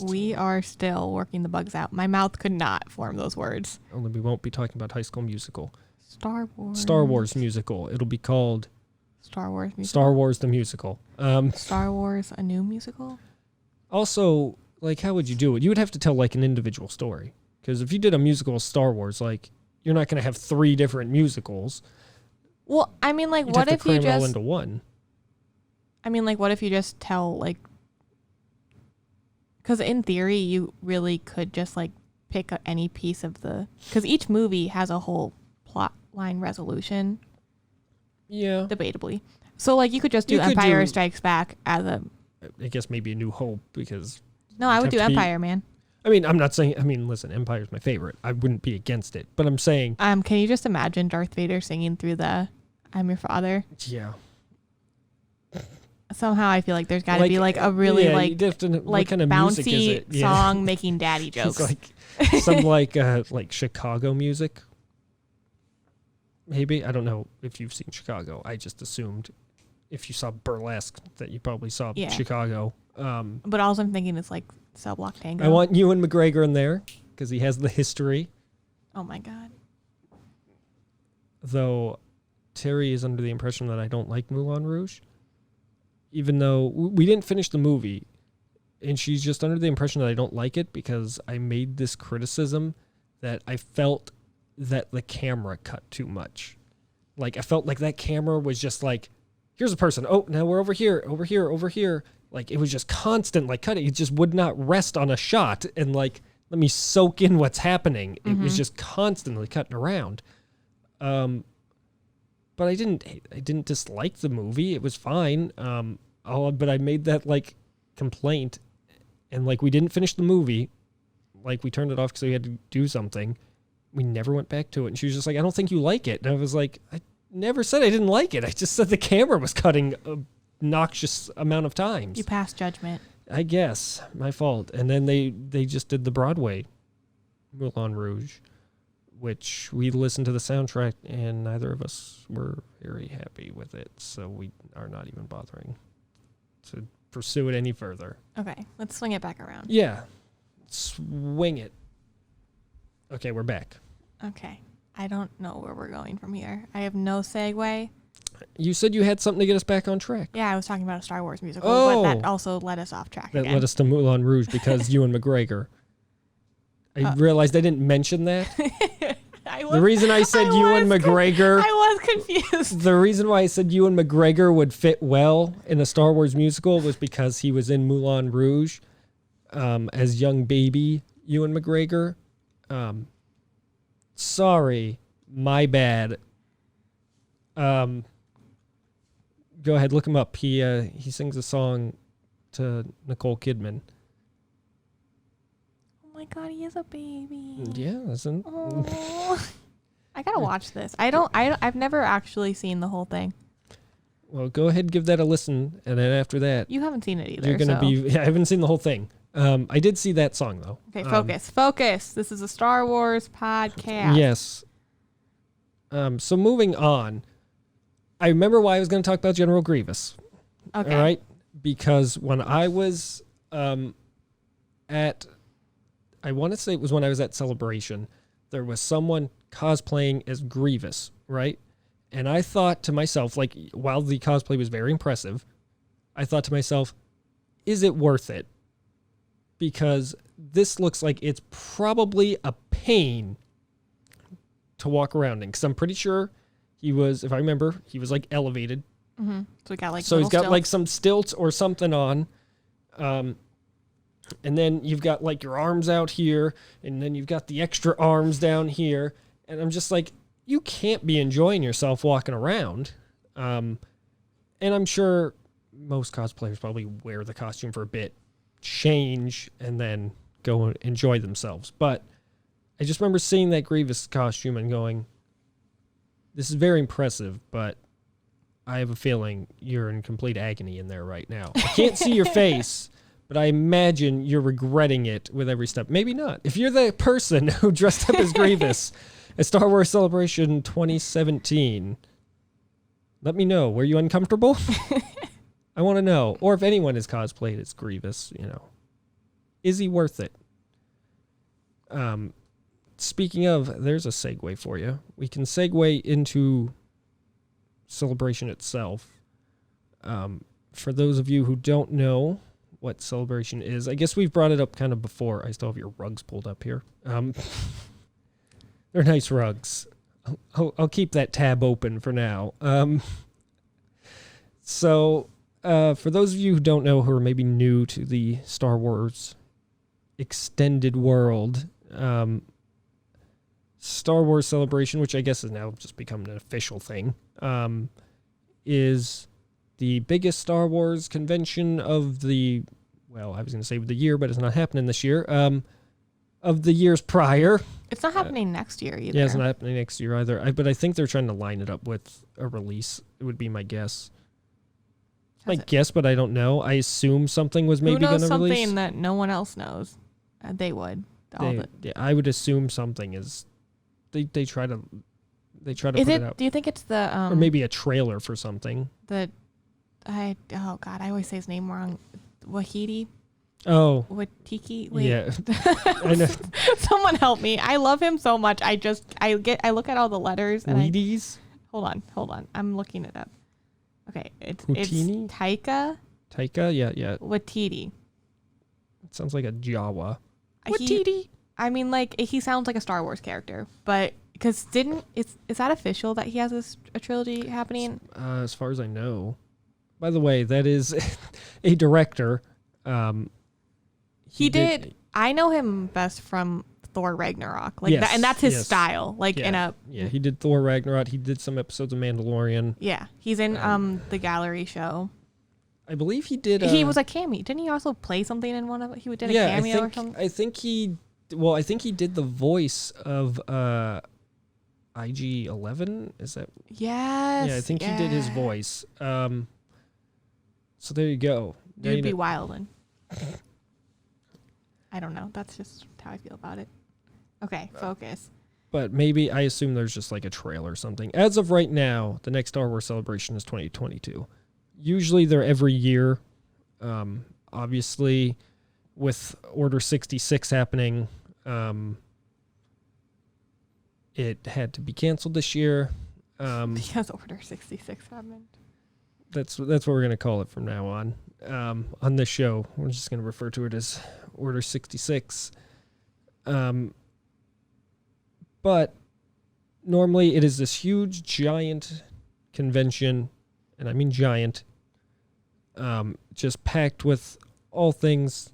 We are still working the bugs out. My mouth could not form those words. Only we won't be talking about High School Musical. Star Wars musical. It'll be called Star Wars musical. Star Wars the musical. Star Wars a new musical? Also, like, how would you do it? You would have to tell like an individual story. Because if you did a musical of Star Wars, like, you're not going to have 3 different musicals. Well, I mean, like, You'd what have if to cram you just all into one? I mean, like, what if you just tell, like, because in theory, you really could just, like, pick any piece of because each movie has a whole plot line resolution. Yeah. Debatably. So, like, you could just do Empire Strikes Back as I guess maybe A New Hope, because... No, I would do Empire, man. I mean, I'm not saying... I mean, listen, Empire's my favorite. I wouldn't be against it, but I'm saying... Can you just imagine Darth Vader singing through the I'm Your Father? Yeah. Somehow I feel like there's got to be like a really like what kind of music is bouncy it? Yeah. song making daddy jokes. It's like some like Chicago music. Maybe. I don't know if you've seen Chicago. I just assumed if you saw Burlesque that you probably saw Chicago. But all I'm thinking is like Cell Block Tango. I want Ewan McGregor in there because he has the history. Oh my God. Though Terry is under the impression that I don't like Moulin Rouge. Even though we didn't finish the movie. And she's just under the impression that I don't like it because I made this criticism that I felt that the camera cut too much. Like, I felt like that camera was just like, here's a person. Oh, now we're over here, over here, over here. Like, it was just constant, like, cutting. It just would not rest on a shot and, like, let me soak in what's happening. It was just constantly cutting around. But I didn't dislike the movie. It was fine. But I made that, like, complaint. And, like, we didn't finish the movie. Like, we turned it off because we had to do something. We never went back to it. And she was just like, I don't think you like it. And I was like, I never said I didn't like it. I just said the camera was cutting a obnoxious amount of times. You passed judgment. I guess. My fault. And then they just did the Broadway Moulin Rouge, which we listened to the soundtrack, and neither of us were very happy with it. So we are not even bothering to pursue it any further. Okay, let's swing it back around. Yeah. Swing it. Okay, we're back. Okay. I don't know where we're going from here. I have no segue. You said you had something to get us back on track. Yeah, I was talking about a Star Wars musical, but that also led us off track That led us to Moulin Rouge because Ewan McGregor. I realized I didn't mention that. The reason I said Ewan McGregor... I was confused. The reason why I said Ewan McGregor would fit well in a Star Wars musical was because he was in Moulin Rouge as young baby Ewan McGregor. Sorry, my bad. Go ahead, look him up. He sings a song to Nicole Kidman. Oh my God, he is a baby. Yeah, isn't? I gotta watch this. I've never actually seen the whole thing. Well, go ahead and give that a listen, and then after that, you haven't seen it either. You're gonna be. I haven't seen the whole thing. I did see that song though. Okay, focus. This is a Star Wars podcast. Yes. So moving on, I remember why I was going to talk about General Grievous. Okay. All right, because when I was I want to say it was when I was at Celebration, there was someone cosplaying as Grievous, right? And I thought to myself, like, while the cosplay was very impressive, I thought to myself, is it worth it? Because this looks like it's probably a pain to walk around in. Because I'm pretty sure he was, if I remember, he was like elevated. Mm-hmm. So he's got like some stilts or something on. And then you've got like your arms out here, and then you've got the extra arms down here. And I'm just like, you can't be enjoying yourself walking around. And I'm sure most cosplayers probably wear the costume for a bit, change, and then go and enjoy themselves. But I just remember seeing that Grievous costume and going, this is very impressive, but I have a feeling you're in complete agony in there right now. I can't see your face, but I imagine you're regretting it with every step. Maybe not. If you're the person who dressed up as Grievous at Star Wars Celebration 2017, let me know. Were you uncomfortable? I want to know. Or if anyone is cosplayed as Grievous, is he worth it? Speaking of, there's a segue for you. We can segue into Celebration itself. For those of you who don't know what Celebration is, I guess we've brought it up kind of before. I still have your rugs pulled up here. They're nice rugs. I'll keep that tab open for now. So for those of you who don't know, who are maybe new to the Star Wars extended world, Star Wars Celebration, which I guess has now just become an official thing, is the biggest Star Wars convention of the, well, I was going to say of the year, but it's not happening this year, of the years prior. It's not happening next year either. Yeah, it's not happening next year either. But I think they're trying to line it up with a release. It would be my guess. I guess, but I don't know. I assume something was maybe going to release. Who knows something that no one else knows? They would. I would assume something is. They try to put it out. Do you think it's the or maybe a trailer for something? I always say his name wrong. Wahidi. Oh. Watiki. Wait. Yeah. I know. Someone help me. I love him so much. I look at all the letters. Wheaties? Hold on. I'm looking it up. Okay, it's Taika. Taika, yeah. Watiti. It sounds like a Jawa. Watiti. I mean, like, he sounds like a Star Wars character, but because is that official that he has a trilogy happening? As far as I know. By the way, that is a director. He did. I know him best from Thor Ragnarok, and that's his style. He did Thor Ragnarok. He did some episodes of Mandalorian. Yeah, he's in the Gallery show. I believe he did. He was a cameo. Didn't he also play something in one of it? He did a cameo or something. I think he did the voice of IG-11. Is that? Yes. Yeah, I think he did his voice. So there you go. You'd be wildin'. I don't know. That's just how I feel about it. Okay, focus. But maybe, I assume there's just like a trailer or something. As of right now, the next Star Wars Celebration is 2022. Usually they're every year. Obviously, with Order 66 happening, it had to be canceled this year. Because Order 66 happened. That's what we're going to call it from now on. On this show, we're just going to refer to it as Order 66. But normally it is this huge, giant convention, and I mean giant, just packed with all things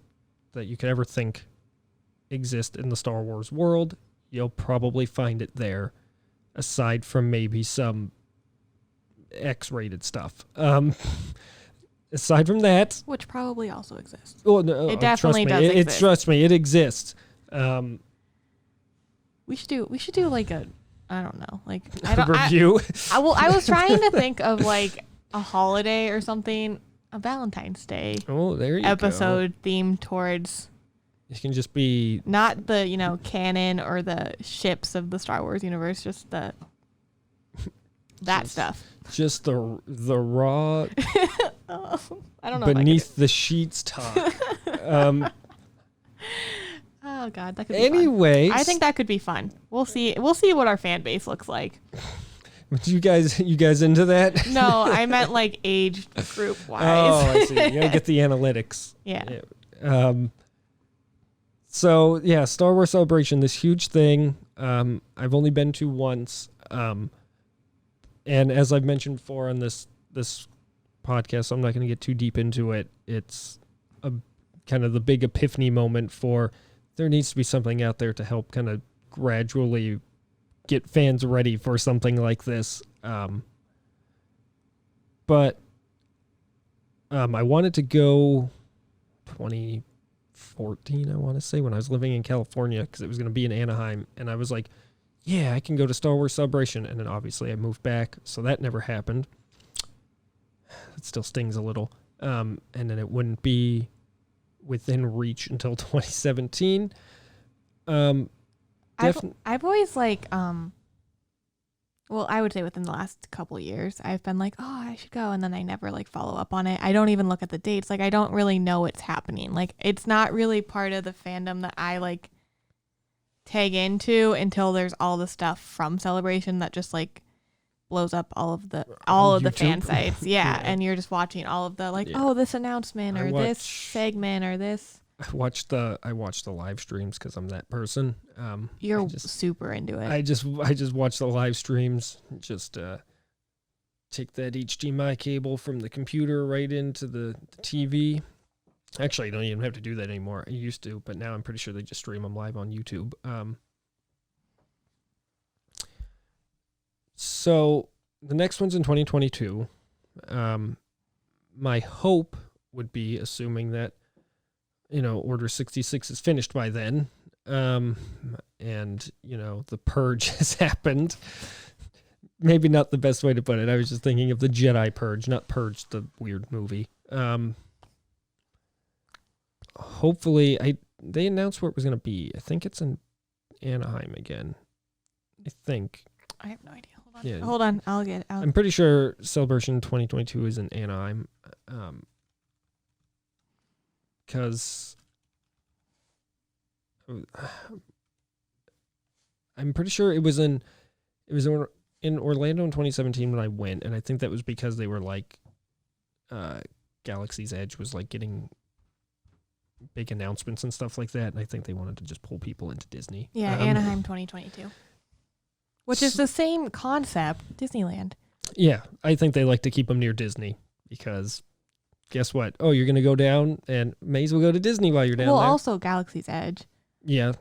that you could ever think exist in the Star Wars world. You'll probably find it there, aside from maybe some X-rated stuff. Aside from that, which probably also exists. Oh no, it definitely does exist. Trust me, it exists. We should do like a, I don't know, like review. I was trying to think of like a holiday or something, a Valentine's Day. Oh, there you episode themed towards. It can just be not the canon or the ships of the Star Wars universe, just that stuff. Just the raw. I don't know. Beneath the sheets talk. Oh God, that could be anyways, fun. I think that could be fun. We'll see what our fan base looks like. You guys into that? No, I meant like age group wise. Oh, I see. You gotta get the analytics. Yeah. So yeah, Star Wars Celebration, this huge thing. I've only been to once. And as I've mentioned before on this podcast, so I'm not going to get too deep into it. It's a kind of the big epiphany moment for there needs to be something out there to help kind of gradually get fans ready for something like this. But I wanted to go 2014, I want to say, when I was living in California, because it was going to be in Anaheim. And I was like, yeah, I can go to Star Wars Celebration. And then obviously I moved back, so that never happened. It still stings a little. And then it wouldn't be within reach until 2017. I've always like, well, I would say within the last couple of years, I've been like, oh, I should go. And then I never like follow up on it. I don't even look at the dates. Like, I don't really know what's happening. Like, it's not really part of the fandom that I like tag into until there's all the stuff from Celebration that just like blows up all of the fan sites. Yeah. And you're just watching all of the like, oh, this announcement or this segment or this. I watch the live streams because I'm that person. You're super into it. I just watch the live streams. Just take that HDMI cable from the computer right into the TV. Actually, I don't even have to do that anymore. I used to, but now I'm pretty sure they just stream them live on YouTube. So the next one's in 2022. My hope would be, assuming that, Order 66 is finished by then, and, the purge has happened, maybe not the best way to put it. I was just thinking of the Jedi Purge, not Purge, the weird movie. Hopefully, they announced where it was going to be. I think it's in Anaheim again. I think. I have no idea. Hold on. Yeah. Hold on. I'll get out. I'm pretty sure Celebration 2022 is in Anaheim. Because I'm pretty sure it was in Orlando in 2017 when I went, and I think that was because they were like Galaxy's Edge was like getting big announcements and stuff like that, and I think they wanted to just pull people into Disney. Yeah, Anaheim 2022. Which is the same concept, Disneyland. Yeah, I think they like to keep them near Disney because guess what? Oh, you're going to go down and may as well go to Disney while you're down there. Well, also Galaxy's Edge. Yeah.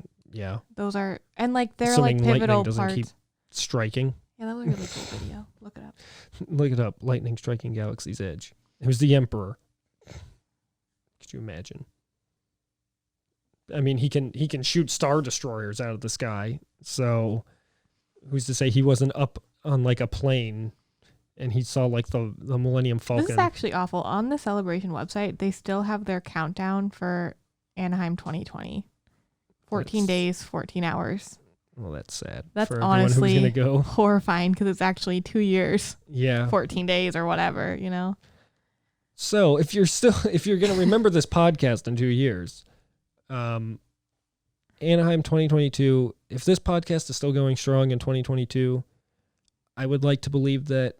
Those are, and like they're Assuming like pivotal lightning doesn't parts. keep striking. Yeah, that was a really cool video. Look it up. Look it up. Lightning striking Galaxy's Edge. It was the Emperor. Could you imagine? I mean, he can shoot Star Destroyers out of the sky. So who's to say he wasn't up on like a plane and he saw like the Millennium Falcon? This is actually awful. On the Celebration website, they still have their countdown for Anaheim 2020. 14 days, 14 hours. Well, that's sad. That's for honestly everyone who's gonna go. horrifying because it's actually 2 years. Yeah. 14 days or whatever, you know? So if you're going to remember this podcast in 2 years, Anaheim 2022, if this podcast is still going strong in 2022, I would like to believe that,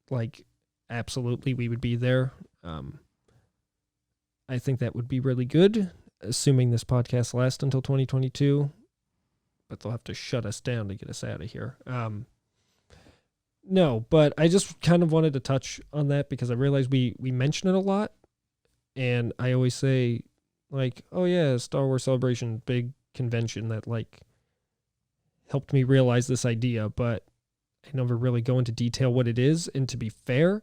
like, absolutely we would be there. I think that would be really good, assuming this podcast lasts until 2022, but they'll have to shut us down to get us out of here. No, but I just kind of wanted to touch on that because I realized we mention it a lot, and I always say, like, oh yeah, Star Wars Celebration, big convention that, like, helped me realize this idea, but I never really go into detail what it is, and to be fair,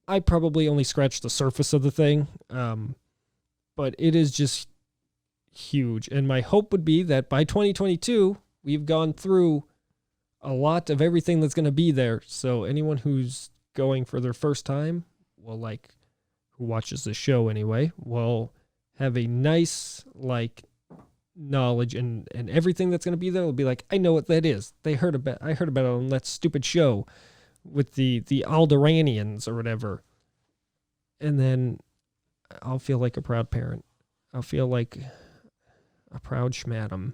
I probably only scratched the surface of the thing, but it is just huge, and my hope would be that by 2022, we've gone through a lot of everything that's going to be there. So anyone who's going for their first time, well, like, who watches the show anyway, will have a nice, like, knowledge and everything that's going to be there will be like, I know what that is. I heard about it on that stupid show with the Alderaanians or whatever. And then I'll feel like a proud parent. I'll feel like a proud schmadam.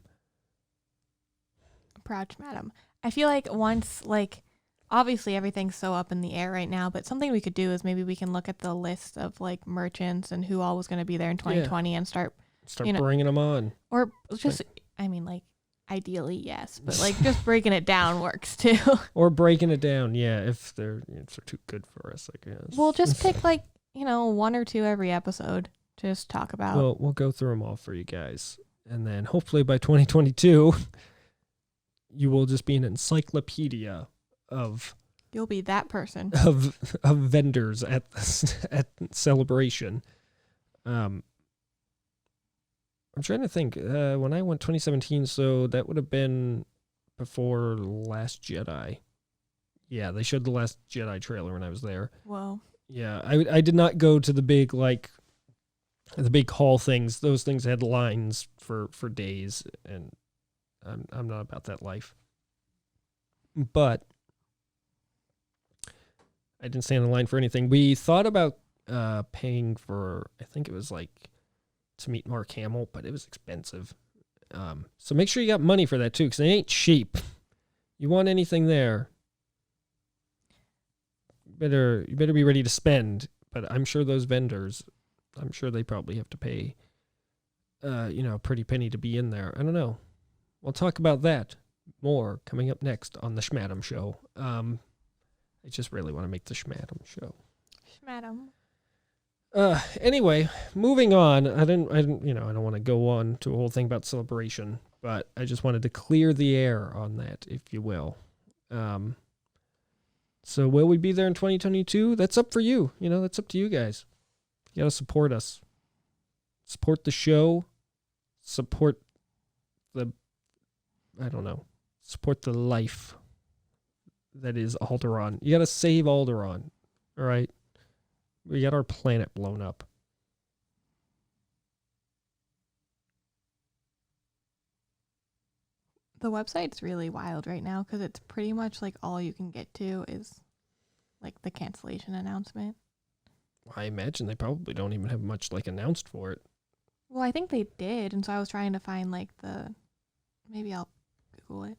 Proud madam. I feel like once, like, obviously everything's so up in the air right now, but something we could do is maybe we can look at the list of, like, merchants and who all was going to be there in 2020 and start bringing them on. Or just, I mean, like, ideally, yes, but, like, just breaking it down works too. Or breaking it down, yeah, if they're too good for us, I guess. We'll just pick, like, one or two every episode to just talk about. Well, we'll go through them all for you guys. And then hopefully by 2022, you will just be an encyclopedia of... You'll be that person. Of vendors at Celebration. I'm trying to think. When I went 2017, so that would have been before Last Jedi. Yeah, they showed the Last Jedi trailer when I was there. Whoa. Yeah, I did not go to the big, like, the big hall things. Those things had lines for days, and I'm not about that life. But I didn't stand in line for anything. We thought about paying for, I think it was like to meet Mark Hamill, but it was expensive. So make sure you got money for that too, because they ain't cheap. You want anything there, you better be ready to spend. But I'm sure those vendors, I'm sure they probably have to pay, a pretty penny to be in there. I don't know. We'll talk about that more coming up next on the Schmadam Show. I just really want to make the Schmadam Show. Schmadam. Anyway, moving on. I don't want to go on to a whole thing about Celebration, but I just wanted to clear the air on that, if you will. So will we be there in 2022? That's up for you. That's up to you guys. You got to support us. Support the show. Support support the life that is Alderaan. You got to save Alderaan. All right? We got our planet blown up. The website's really wild right now because it's pretty much like all you can get to is like the cancellation announcement. I imagine they probably don't even have much like announced for it. Well, I think they did, and so I was trying to find like maybe I'll Google it.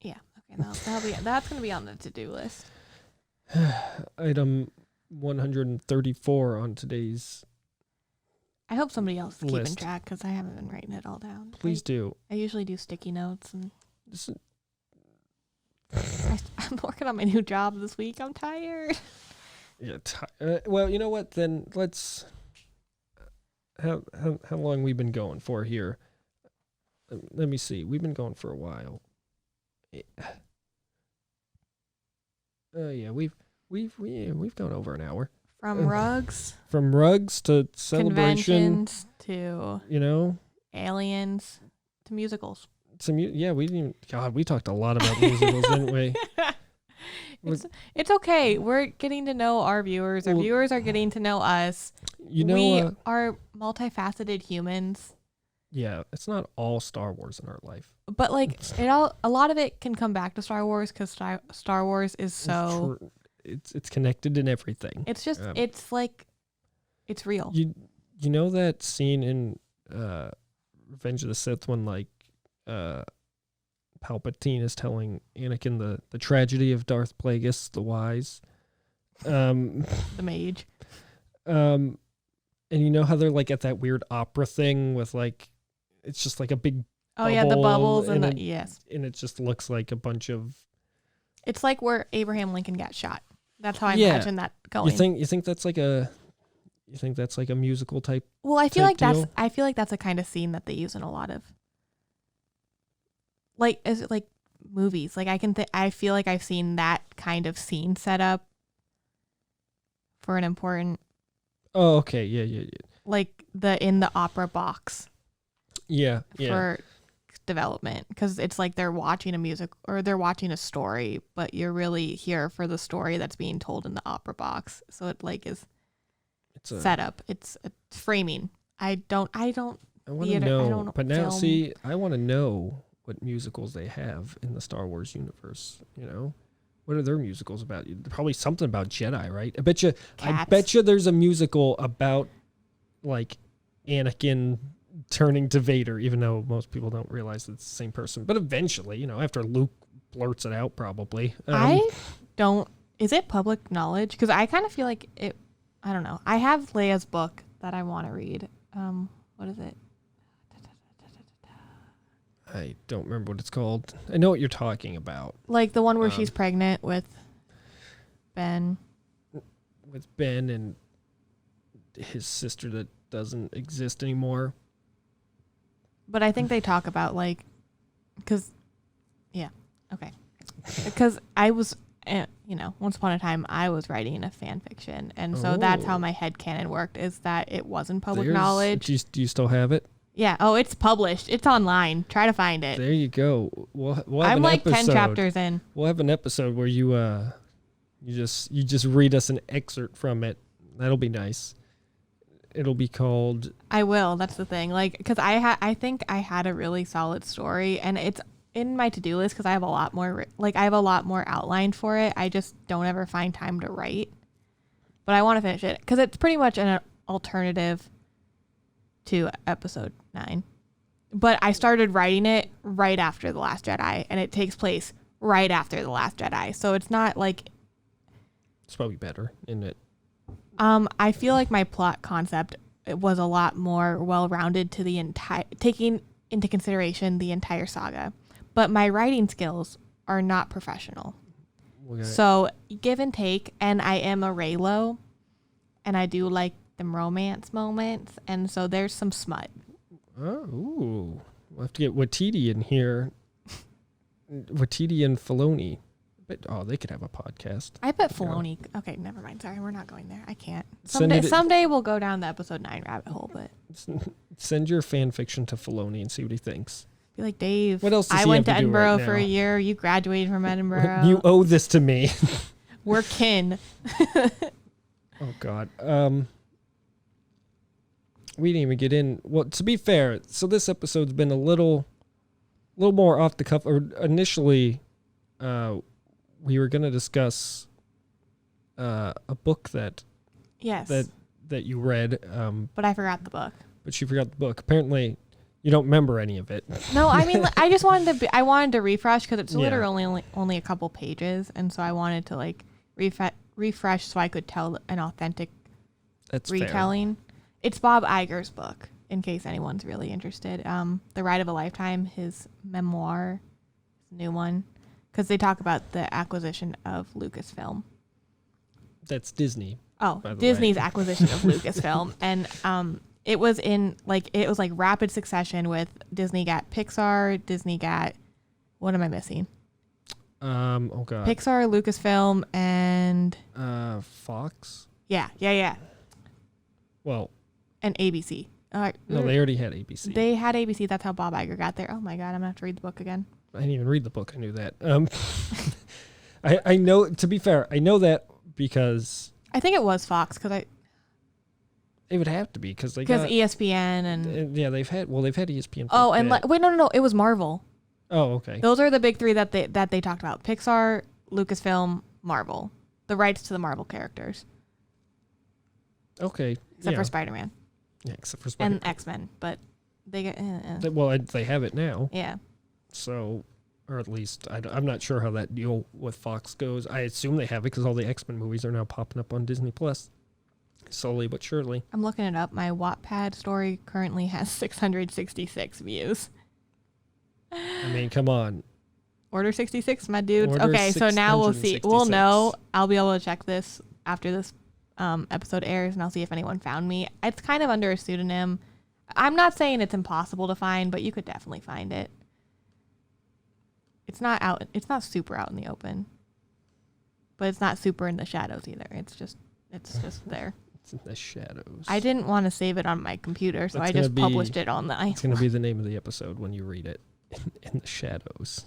Yeah, okay, that's gonna be on the to-do list. Item 134 on today's I hope somebody else is keeping list. track because I haven't been writing it all down. Please do. I usually do sticky notes, and This is- I'm working on my new job this week. I'm tired. Yeah. Well, you know what? Then let's. How long we been going for here? Let me see. We've been going for a while. Yeah, we've gone over an hour. From rugs, From rugs to celebration, conventions to aliens to musicals. Yeah, we didn't even. God, we talked a lot about musicals, didn't we? It's okay. We're getting to know our viewers. Our viewers are getting to know us. We are multifaceted humans. Yeah, it's not all Star Wars in our life. But like a lot of it can come back to Star Wars because Star Wars is so. It's connected in everything. It's just it's like it's real. You know that scene in Revenge of the Sith when like Palpatine is telling Anakin the tragedy of Darth Plagueis the Wise, the mage. And you know how they're like at that weird opera thing with like it's just like a big the bubbles and the yes, and it just looks like a bunch of. It's like where Abraham Lincoln got shot. That's how I imagine that going. You think that's like a musical type? Well, I feel like that's a kind of scene that they use in a lot of. Like, is it like movies? Like I feel like I've seen that kind of scene set up for an important. Oh, okay, yeah. Like in the opera box. Yeah. For development, because it's like they're watching a music or they're watching a story, but you're really here for the story that's being told in the opera box. So it like is setup. It's a framing. I want to know, but now see, I want to know what musicals they have in the Star Wars universe. You know, what are their musicals about? Probably something about Jedi, right? I bet you there's a musical about like Anakin turning to Vader, even though most people don't realize it's the same person. But eventually, after Luke blurts it out, probably. Is it public knowledge? Because I kind of feel like it, I don't know. I have Leia's book that I want to read. What is it? I don't remember what it's called. I know what you're talking about. Like the one where she's pregnant with Ben. With Ben and his sister that doesn't exist anymore. But I think they talk about like, because I was, once upon a time I was writing a fan fiction, and so that's how my headcanon worked, is that it wasn't public knowledge. Do you still have it? Yeah. Oh, it's published. It's online. Try to find it. There you go. We'll have I'm like episode. 10 chapters in. We'll have an episode where you just read us an excerpt from it. That'll be nice. It'll be called. I will. That's the thing. Like, because I think I had a really solid story, and it's in my to-do list because I have a lot more. Like, I have a lot more outlined for it. I just don't ever find time to write. But I want to finish it because it's pretty much an alternative to episode 9. But I started writing it right after The Last Jedi, and it takes place right after The Last Jedi. So it's not like. It's probably better, isn't it? I feel like my plot concept was a lot more well-rounded to the taking into consideration the entire saga, but my writing skills are not professional. Okay. So give and take, and I am a Raylo, and I do like them romance moments, and so there's some smut. Oh, ooh. We'll have to get Watiti in here. Watiti and Filoni. But they could have a podcast. I bet Filoni. Okay, never mind. Sorry, we're not going there. I can't. Someday we'll go down the episode 9 rabbit hole. But send your fan fiction to Filoni and see what he thinks. Be like, Dave, What else does I he went have to to do Edinburgh right for a now? year. You graduated from Edinburgh. You owe this to me. We're kin. Oh, God. We didn't even get in. Well, to be fair, so this episode's been a little more off the cuff. Or initially, we were going to discuss a book that Yes. that you read. But I forgot the book. But you forgot the book. Apparently, you don't remember any of it. No, I mean, I just wanted to. I wanted to refresh because it's Yeah. literally only a couple pages, and so I wanted to like refresh so I could tell an authentic That's retelling. It's Bob Iger's book, in case anyone's really interested. The Ride of a Lifetime, his memoir, new one, because they talk about the acquisition of Lucasfilm. That's Disney. Oh, by the Disney's way. acquisition of Lucasfilm, and it was like rapid succession with Disney got Pixar, Disney got, what am I missing? Oh God. Pixar, Lucasfilm, and Fox. yeah, Well, and ABC. no, they already had ABC. They had ABC. That's how Bob Iger got there. Oh my God, I'm gonna have to read the book again. I didn't even read the book. I knew that. I know. To be fair, I know that because I think it was Fox because it would have to be because they got ESPN and yeah, they've had ESPN. For oh, a and bit. wait, no, it was Marvel. Oh, okay. Those are the big three that they talked about: Pixar, Lucasfilm, Marvel. The rights to the Marvel characters, Okay. except for Spider-Man Yeah, except for Spider-Man. and X-Men, but they get Well, they have it now. yeah. So, or at least I'm not sure how that deal with Fox goes. I assume they have it because all the X-Men movies are now popping up on Disney Plus, slowly but surely. I'm looking it up. My Wattpad story currently has 666 views. I mean, come on. Order 66, my dudes. Order Okay, so now we'll see. 666. We'll know. I'll be able to check this after this episode airs, and I'll see if anyone found me. It's kind of under a pseudonym. I'm not saying it's impossible to find, but you could definitely find it. It's not out. It's not super out in the open, but it's not super in the shadows either. It's just there. It's in the shadows. I didn't want to save it on my computer, so That's I just gonna be- published it on the It's going to be the name of the episode when you read it. In the shadows.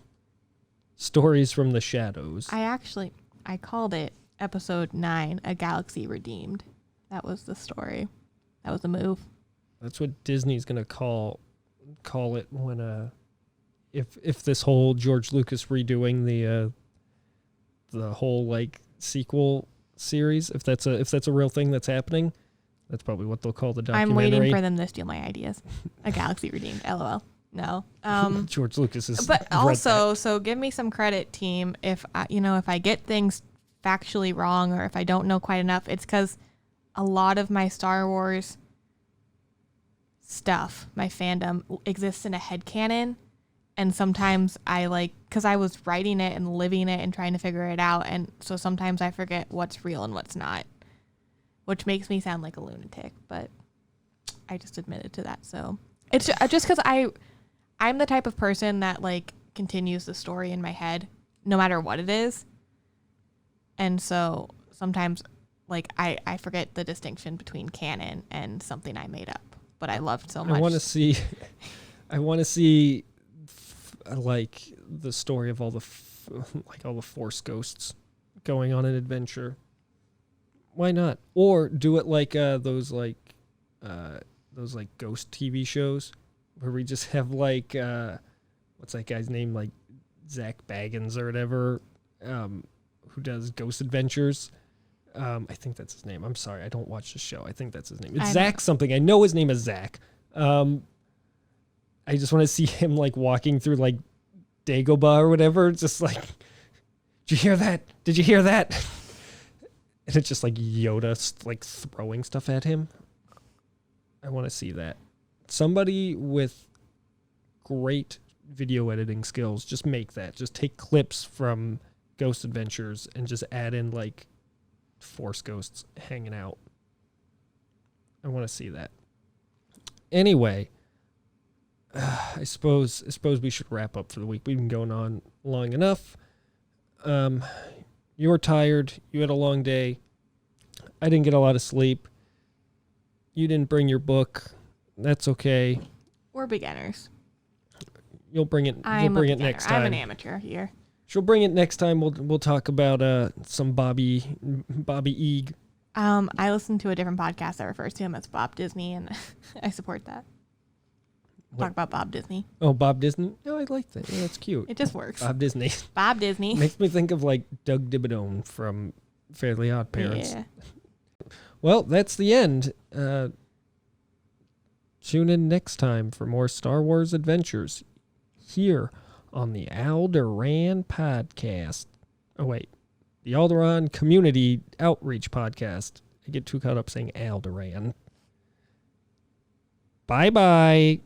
Stories from the shadows. I called it episode 9, A Galaxy Redeemed. That was the story. That was the move. That's what Disney's going to call it when if this whole George Lucas redoing the whole like sequel series, if that's a real thing that's happening, that's probably what they'll call the documentary. I'm waiting for them to steal my ideas. A Galaxy Redeemed. LOL. No. George Lucas is. But also, so give me some credit, team. If I get things factually wrong or if I don't know quite enough, it's because a lot of my Star Wars stuff, my fandom, exists in a headcanon. And sometimes because I was writing it and living it and trying to figure it out. And so sometimes I forget what's real and what's not, which makes me sound like a lunatic. But I just admitted to that. So it's just because I'm the type of person that continues the story in my head, no matter what it is. And so sometimes I forget the distinction between canon and something I made up, but I loved so much. I want to see the story of all the all the Force ghosts going on an adventure. Why not? Or do it like those ghost TV shows where we just have what's that guy's name, like Zach Baggins or whatever, who does Ghost Adventures. I think that's his name. I'm sorry, I don't watch the show. I think that's his name. It's Zach something. I know his name is Zach. I just want to see him walking through Dagobah or whatever. Just did you hear that? Did you hear that? And it's just Yoda throwing stuff at him. I want to see that. Somebody with great video editing skills, just make that. Just take clips from Ghost Adventures and just add in Force ghosts hanging out. I want to see that. Anyway, I suppose we should wrap up for the week. We've been going on long enough. You were tired. You had a long day. I didn't get a lot of sleep. You didn't bring your book. That's okay. We're beginners. You'll bring it. You'll bring it next time. I'm an amateur here. She'll bring it next time. We'll talk about some Bobby Eag. I listen to a different podcast that refers to him as Bob Disney, and I support that. Talk about Bob Disney. Oh, Bob Disney? No, I like that. Yeah, that's cute. It just works. Bob Disney. Bob Disney. Makes me think of like Doug Dimmadome from Fairly Odd Parents. Yeah. Well, that's the end. Tune in next time for more Star Wars adventures here on the Alderaan podcast. Oh, wait. The Alderaan Community Outreach Podcast. I get too caught up saying Alderaan. Bye-bye.